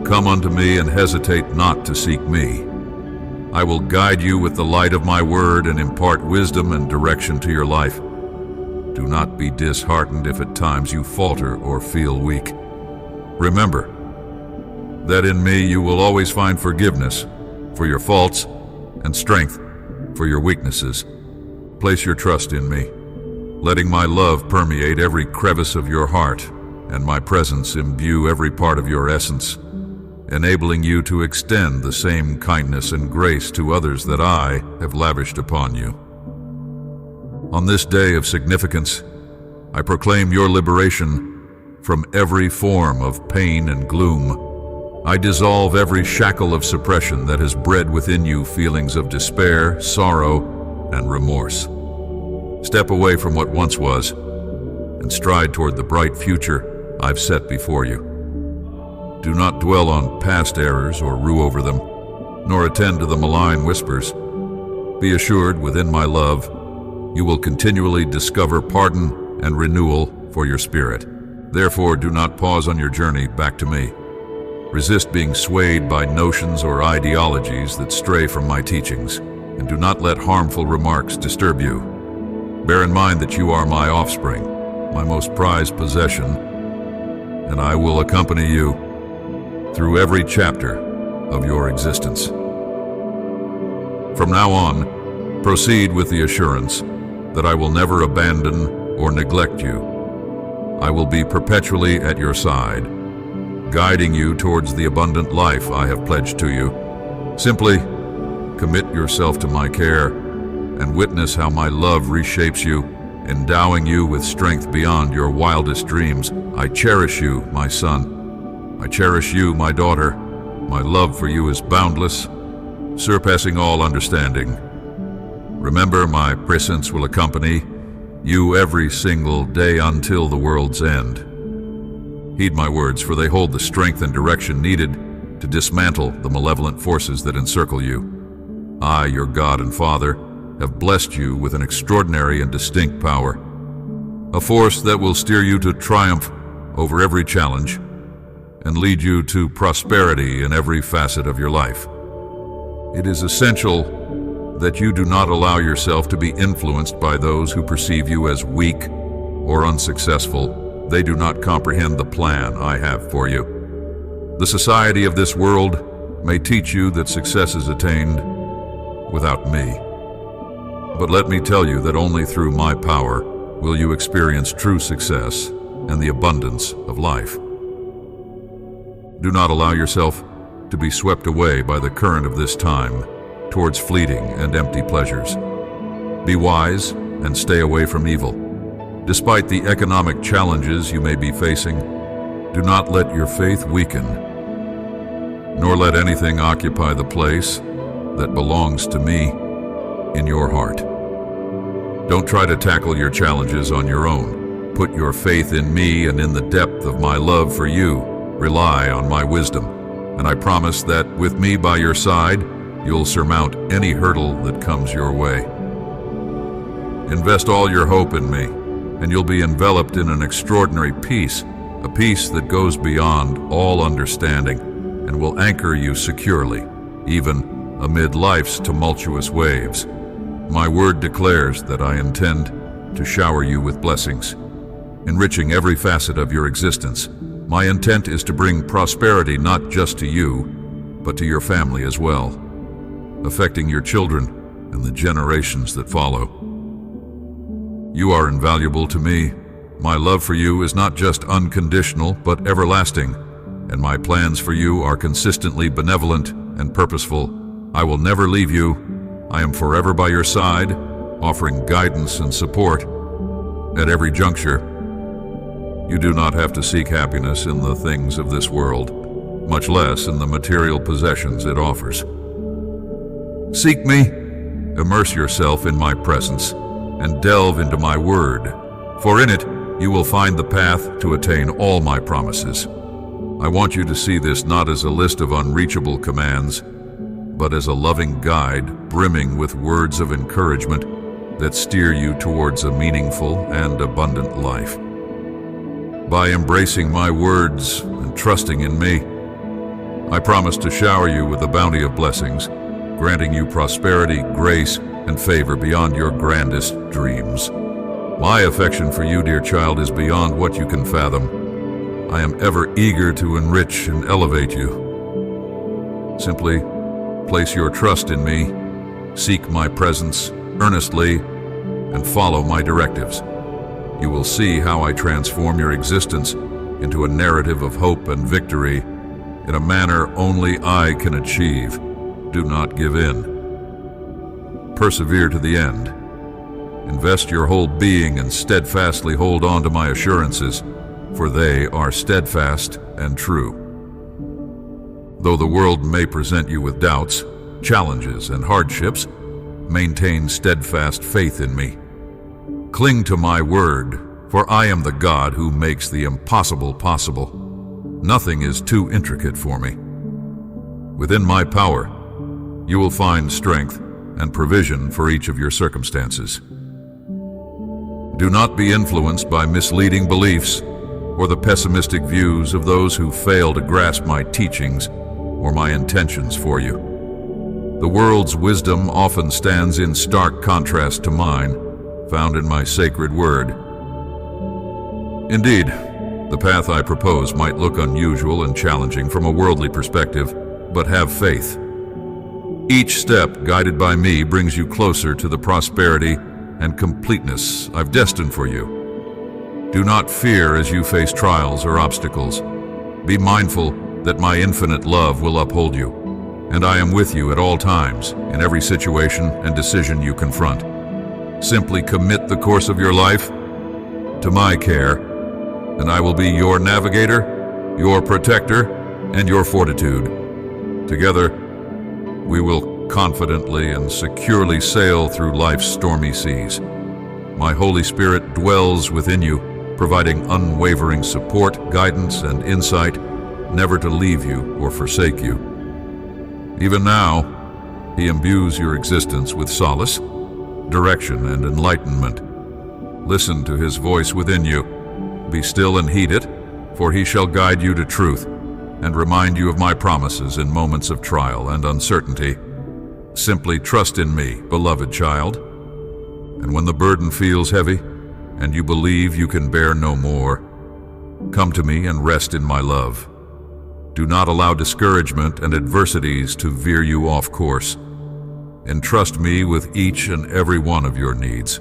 come unto me and hesitate not to seek me. I will guide you with the light of my word and impart wisdom and direction to your life. Do not be disheartened if at times you falter or feel weak. Remember that in me you will always find forgiveness for your faults and strength for your weaknesses. Place your trust in me, letting my love permeate every crevice of your heart and my presence imbue every part of your essence, enabling you to extend the same kindness and grace to others that I have lavished upon you. On this day of significance, I proclaim your liberation from every form of pain and gloom. I dissolve every shackle of suppression that has bred within you feelings of despair, sorrow, and remorse. Step away from what once was and stride toward the bright future I've set before you. Do not dwell on past errors or rue over them, nor attend to the malign whispers. Be assured, within my love, you will continually discover pardon and renewal for your spirit. Therefore, do not pause on your journey back to me. Resist being swayed by notions or ideologies that stray from my teachings, and do not let harmful remarks disturb you. Bear in mind that you are my offspring, my most prized possession, and I will accompany you through every chapter of your existence. From now on, proceed with the assurance that I will never abandon or neglect you. I will be perpetually at your side, guiding you towards the abundant life I have pledged to you. Simply commit yourself to my care and witness how my love reshapes you, endowing you with strength beyond your wildest dreams. I cherish you, my son. I cherish you, my daughter. My love for you is boundless, surpassing all understanding. Remember, my presence will accompany you every single day until the world's end. Heed my words, for they hold the strength and direction needed to dismantle the malevolent forces that encircle you. I, your God and Father, have blessed you with an extraordinary and distinct power, a force that will steer you to triumph over every challenge and lead you to prosperity in every facet of your life. It is essential that you do not allow yourself to be influenced by those who perceive you as weak or unsuccessful. They do not comprehend the plan I have for you. The society of this world may teach you that success is attained without me. But let me tell you that only through my power will you experience true success and the abundance of life. Do not allow yourself to be swept away by the current of this time towards fleeting and empty pleasures. Be wise and stay away from evil. Despite the economic challenges you may be facing, do not let your faith weaken, nor let anything occupy the place that belongs to me in your heart. Don't try to tackle your challenges on your own. Put your faith in me and in the depth of my love for you. Rely on my wisdom. and I promise that with me by your side, you'll surmount any hurdle that comes your way. Invest all your hope in me, and you'll be enveloped in an extraordinary peace, a peace that goes beyond all understanding and will anchor you securely, even amid life's tumultuous waves. My word declares that I intend to shower you with blessings, enriching every facet of your existence. My intent is to bring prosperity not just to you, but to your family as well, affecting your children and the generations that follow. You are invaluable to me. My love for you is not just unconditional, but everlasting, and my plans for you are consistently benevolent and purposeful. I will never leave you. I am forever by your side, offering guidance and support at every juncture. You do not have to seek happiness in the things of this world, much less in the material possessions it offers. Seek me, immerse yourself in my presence, and delve into my word, for in it you will find the path to attain all my promises. I want you to see this not as a list of unreachable commands, but as a loving guide brimming with words of encouragement that steer you towards a meaningful and abundant life. By embracing my words and trusting in me, I promise to shower you with a bounty of blessings, granting you prosperity, grace, and favor beyond your grandest dreams. My affection for you, dear child, is beyond what you can fathom. I am ever eager to enrich and elevate you. Simply place your trust in me, seek my presence earnestly, and follow my directives. You will see how I transform your existence into a narrative of hope and victory in a manner only I can achieve. Do not give in. Persevere to the end. Invest your whole being and steadfastly hold on to my assurances, for they are steadfast and true. Though the world may present you with doubts, challenges, and hardships, maintain steadfast faith in me. Cling to my word, for I am the God who makes the impossible possible. Nothing is too intricate for me. Within my power, you will find strength and provision for each of your circumstances. Do not be influenced by misleading beliefs or the pessimistic views of those who fail to grasp my teachings or my intentions for you. The world's wisdom often stands in stark contrast to mine, found in my sacred word. Indeed, the path I propose might look unusual and challenging from a worldly perspective, but have faith. Each step guided by me brings you closer to the prosperity and completeness I've destined for you. Do not fear as you face trials or obstacles. Be mindful that my infinite love will uphold you, and I am with you at all times in every situation and decision you confront. Simply commit the course of your life to my care, and I will be your navigator, your protector, and your fortitude. Together, we will confidently and securely sail through life's stormy seas. My Holy Spirit dwells within you, providing unwavering support, guidance, and insight, never to leave you or forsake you. Even now, He imbues your existence with solace, direction, and enlightenment. Listen to His voice within you. Be still and heed it, for He shall guide you to truth and remind you of my promises in moments of trial and uncertainty. Simply trust in me, beloved child. And when the burden feels heavy and you believe you can bear no more, come to me and rest in my love. Do not allow discouragement and adversities to veer you off course. Entrust me with each and every one of your needs.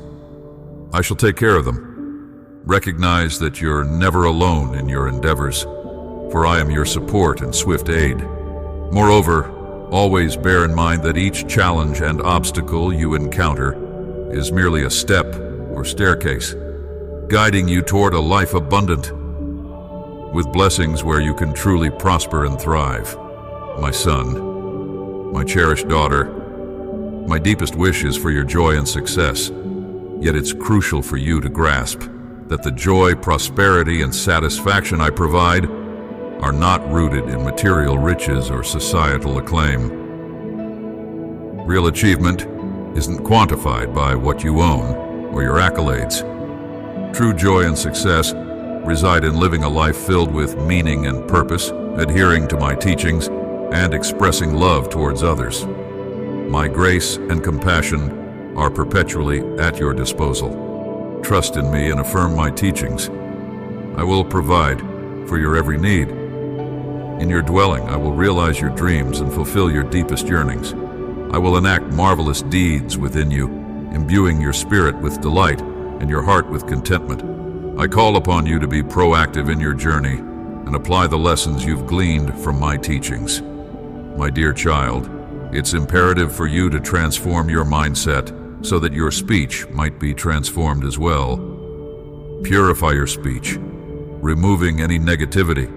I shall take care of them. Recognize that you're never alone in your endeavors, for I am your support and swift aid. Moreover, always bear in mind that each challenge and obstacle you encounter is merely a step or staircase, guiding you toward a life abundant, with blessings where you can truly prosper and thrive. My son, my cherished daughter, my deepest wish is for your joy and success, yet it's crucial for you to grasp that the joy, prosperity, and satisfaction I provide are not rooted in material riches or societal acclaim. Real achievement isn't quantified by what you own or your accolades. True joy and success reside in living a life filled with meaning and purpose, adhering to my teachings, and expressing love towards others. My grace and compassion are perpetually at your disposal. Trust in me and affirm my teachings. I will provide for your every need. In your dwelling, I will realize your dreams and fulfill your deepest yearnings. I will enact marvelous deeds within you, imbuing your spirit with delight and your heart with contentment. I call upon you to be proactive in your journey and apply the lessons you've gleaned from my teachings. My dear child, it's imperative for you to transform your mindset so that your speech might be transformed as well. Purify your speech, removing any negativity.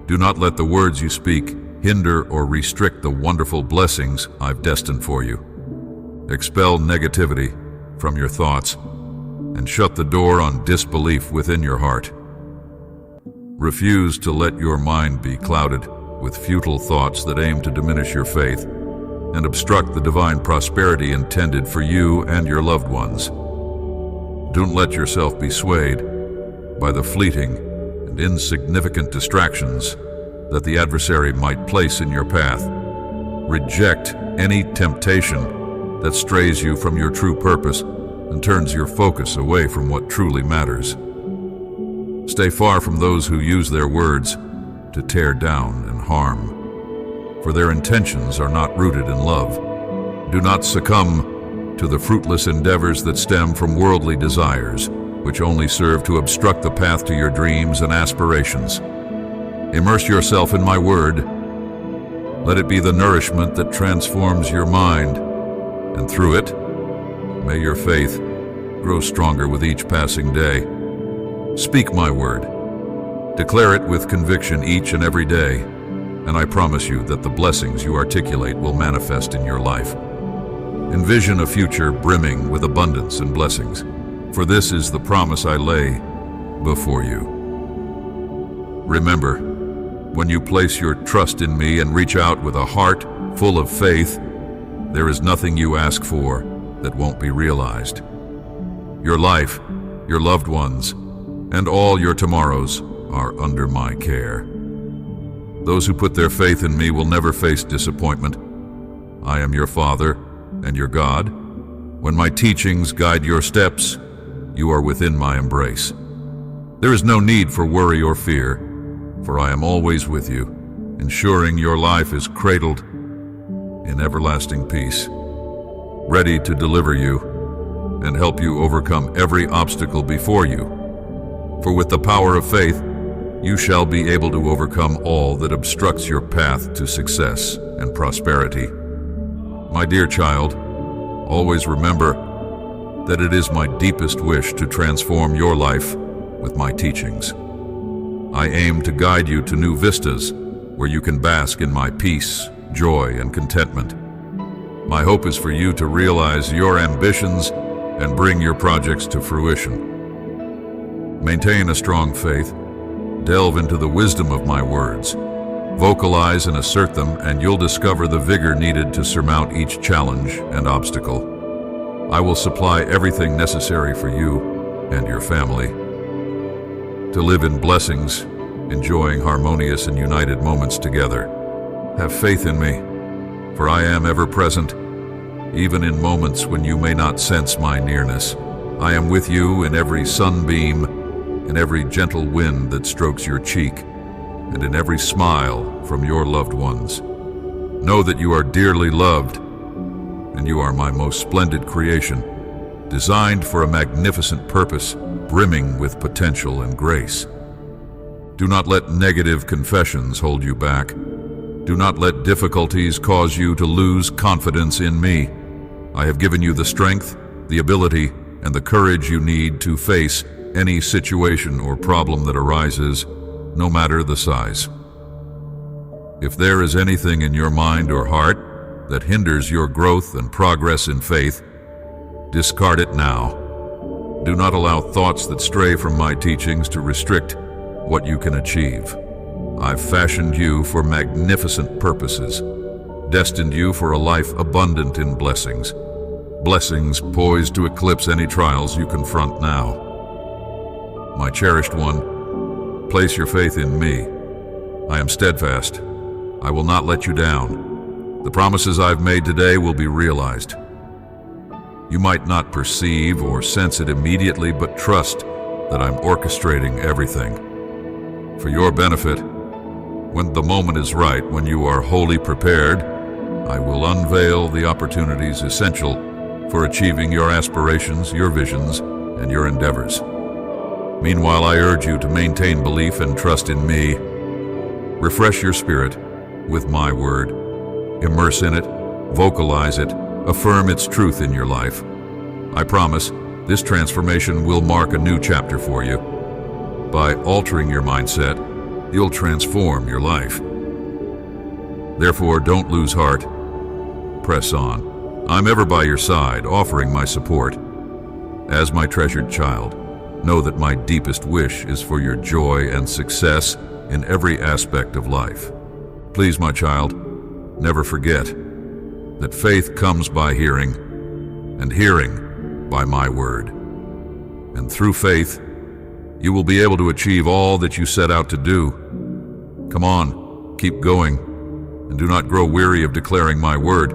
Do not let the words you speak hinder or restrict the wonderful blessings I've destined for you. Expel negativity from your thoughts and shut the door on disbelief within your heart. Refuse to let your mind be clouded with futile thoughts that aim to diminish your faith and obstruct the divine prosperity intended for you and your loved ones. Don't let yourself be swayed by the fleeting and insignificant distractions that the adversary might place in your path. Reject any temptation that strays you from your true purpose and turns your focus away from what truly matters. Stay far from those who use their words to tear down and harm, for their intentions are not rooted in love. Do not succumb to the fruitless endeavors that stem from worldly desires, which only serve to obstruct the path to your dreams and aspirations. Immerse yourself in my word. Let it be the nourishment that transforms your mind, and through it, may your faith grow stronger with each passing day. Speak my word. Declare it with conviction each and every day, and I promise you that the blessings you articulate will manifest in your life. Envision a future brimming with abundance and blessings, for this is the promise I lay before you. Remember, when you place your trust in me and reach out with a heart full of faith, there is nothing you ask for that won't be realized. Your life, your loved ones, and all your tomorrows are under my care. Those who put their faith in me will never face disappointment. I am your Father and your God. When my teachings guide your steps, you are within my embrace. There is no need for worry or fear, for I am always with you, ensuring your life is cradled in everlasting peace, ready to deliver you and help you overcome every obstacle before you. For with the power of faith, you shall be able to overcome all that obstructs your path to success and prosperity. My dear child, always remember that it is my deepest wish to transform your life with my teachings. I aim to guide you to new vistas where you can bask in my peace, joy, and contentment. My hope is for you to realize your ambitions and bring your projects to fruition. Maintain a strong faith. Delve into the wisdom of my words. Vocalize and assert them, and you'll discover the vigor needed to surmount each challenge and obstacle. I will supply everything necessary for you and your family to live in blessings, enjoying harmonious and united moments together. Have faith in me, for I am ever present, even in moments when you may not sense my nearness. I am with you in every sunbeam, in every gentle wind that strokes your cheek, and in every smile from your loved ones. Know that you are dearly loved, and you are my most splendid creation, designed for a magnificent purpose, brimming with potential and grace. Do not let negative confessions hold you back. Do not let difficulties cause you to lose confidence in me. I have given you the strength, the ability, and the courage you need to face any situation or problem that arises, no matter the size. If there is anything in your mind or heart that hinders your growth and progress in faith, discard it now. Do not allow thoughts that stray from my teachings to restrict what you can achieve. I've fashioned you for magnificent purposes, destined you for a life abundant in blessings. Blessings poised to eclipse any trials you confront now. My cherished one, place your faith in me. I am steadfast. I will not let you down. The promises I've made today will be realized. You might not perceive or sense it immediately, but trust that I'm orchestrating everything for your benefit. When the moment is right, when you are wholly prepared, I will unveil the opportunities essential for achieving your aspirations, your visions, and your endeavors. Meanwhile, I urge you to maintain belief and trust in me. Refresh your spirit with my word. Immerse in it, vocalize it, affirm its truth in your life. I promise this transformation will mark a new chapter for you. By altering your mindset, you'll transform your life. Therefore, don't lose heart. Press on. I'm ever by your side, offering my support. As my treasured child, know that my deepest wish is for your joy and success in every aspect of life. Please, my child, never forget that faith comes by hearing, and hearing by my word. And through faith, you will be able to achieve all that you set out to do. Come on, keep going, and do not grow weary of declaring my word.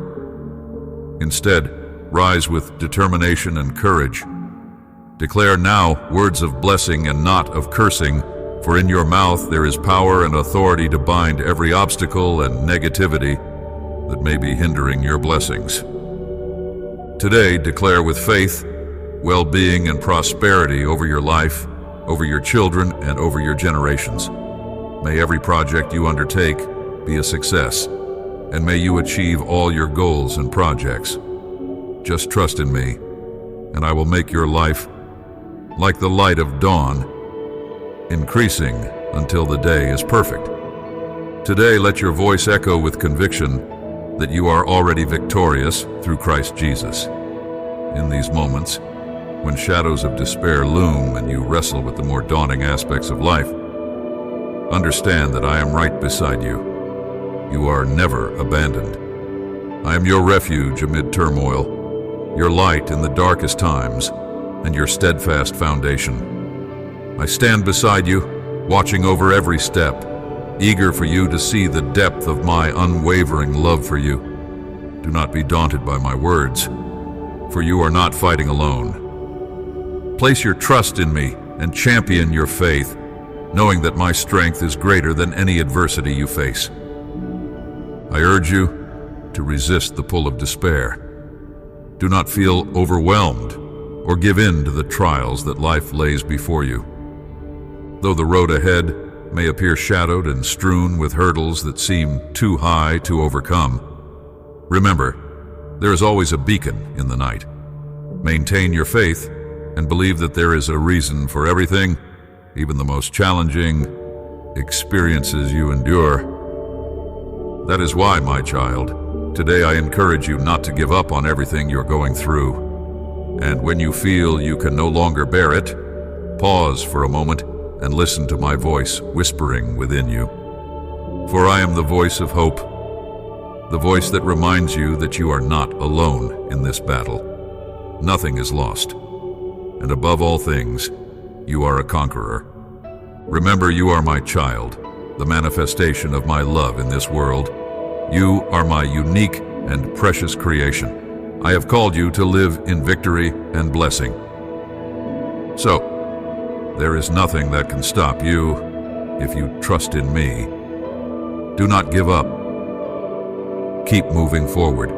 Instead, rise with determination and courage. Declare now words of blessing and not of cursing, for in your mouth there is power and authority to bind every obstacle and negativity that may be hindering your blessings. Today, declare with faith, well-being and prosperity over your life, over your children, and over your generations. May every project you undertake be a success, and may you achieve all your goals and projects. Just trust in me, and I will make your life like the light of dawn, increasing until the day is perfect. Today, let your voice echo with conviction that you are already victorious through Christ Jesus. In these moments, when shadows of despair loom and you wrestle with the more daunting aspects of life, understand that I am right beside you. You are never abandoned. I am your refuge amid turmoil, your light in the darkest times, and your steadfast foundation. I stand beside you, watching over every step, eager for you to see the depth of my unwavering love for you. Do not be daunted by my words, for you are not fighting alone. Place your trust in me and champion your faith, knowing that my strength is greater than any adversity you face. I urge you to resist the pull of despair. Do not feel overwhelmed or give in to the trials that life lays before you. Though the road ahead may appear shadowed and strewn with hurdles that seem too high to overcome, remember, there is always a beacon in the night. Maintain your faith and believe that there is a reason for everything, even the most challenging experiences you endure. That is why, my child, today I encourage you not to give up on everything you're going through. And when you feel you can no longer bear it, pause for a moment and listen to my voice whispering within you. For I am the voice of hope, the voice that reminds you that you are not alone in this battle. Nothing is lost, and above all things, you are a conqueror. Remember, you are my child, the manifestation of my love in this world. You are my unique and precious creation. I have called you to live in victory and blessing. So, there is nothing that can stop you if you trust in me. Do not give up. Keep moving forward.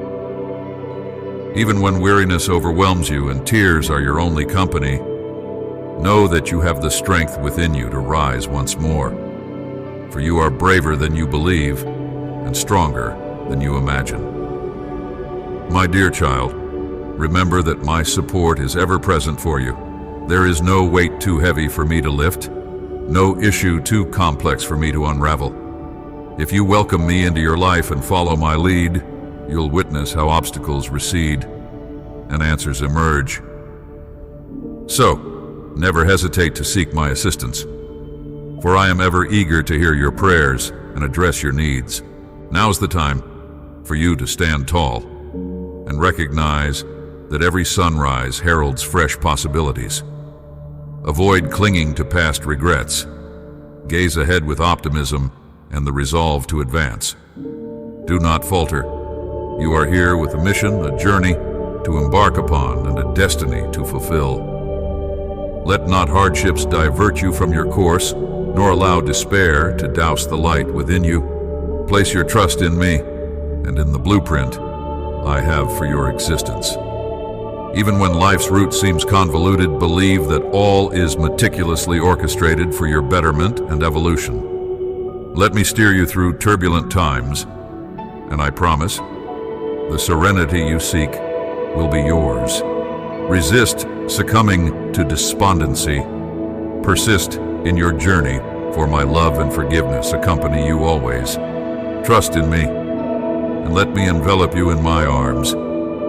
Even when weariness overwhelms you and tears are your only company, know that you have the strength within you to rise once more. For you are braver than you believe and stronger than you imagine. My dear child, remember that my support is ever present for you. There is no weight too heavy for me to lift, no issue too complex for me to unravel. If you welcome me into your life and follow my lead, you'll witness how obstacles recede and answers emerge. So, never hesitate to seek my assistance. for I am ever eager to hear your prayers and address your needs. Now's the time for you to stand tall and recognize that every sunrise heralds fresh possibilities. Avoid clinging to past regrets. Gaze ahead with optimism and the resolve to advance. Do not falter. You are here with a mission, a journey to embark upon, and a destiny to fulfill. Let not hardships divert you from your course, nor allow despair to douse the light within you. Place your trust in me and in the blueprint I have for your existence. Even when life's route seems convoluted, believe that all is meticulously orchestrated for your betterment and evolution. Let me steer you through turbulent times, and I promise the serenity you seek will be yours. Resist succumbing to despondency. Persist in your journey, for my love and forgiveness accompany you always. Trust in me, and let me envelop you in my arms,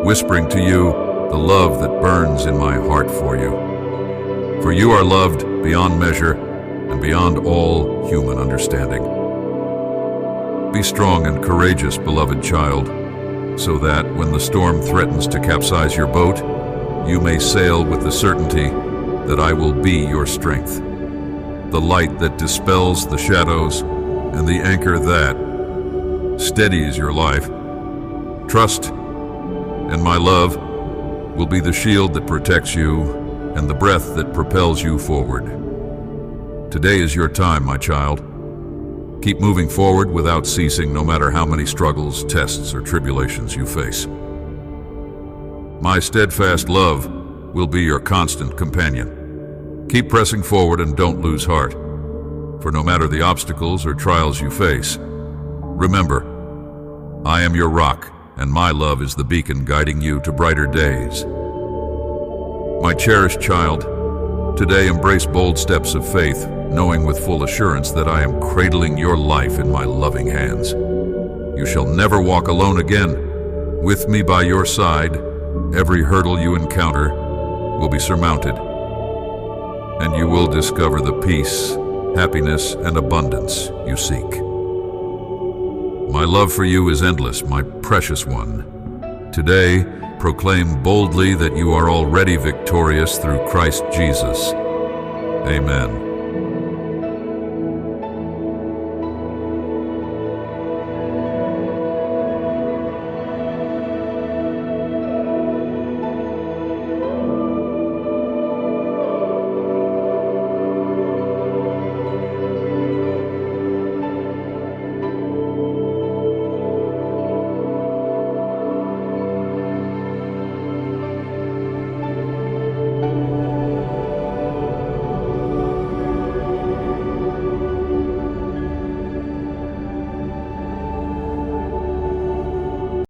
whispering to you the love that burns in my heart for you. For you are loved beyond measure and beyond all human understanding. Be strong and courageous, beloved child, so that when the storm threatens to capsize your boat, you may sail with the certainty that I will be your strength, the light that dispels the shadows and the anchor that steadies your life. Trust, and my love will be the shield that protects you and the breath that propels you forward. Today is your time, my child. Keep moving forward without ceasing, no matter how many struggles, tests, or tribulations you face. My steadfast love will be your constant companion. Keep pressing forward and don't lose heart, for no matter the obstacles or trials you face, remember, I am your rock, and my love is the beacon guiding you to brighter days. My cherished child, today embrace bold steps of faith, knowing with full assurance that I am cradling your life in my loving hands. You shall never walk alone again. With me by your side, every hurdle you encounter will be surmounted, and you will discover the peace, happiness, and abundance you seek. My love for you is endless, my precious one. Today, proclaim boldly that you are already victorious through Christ Jesus. Amen.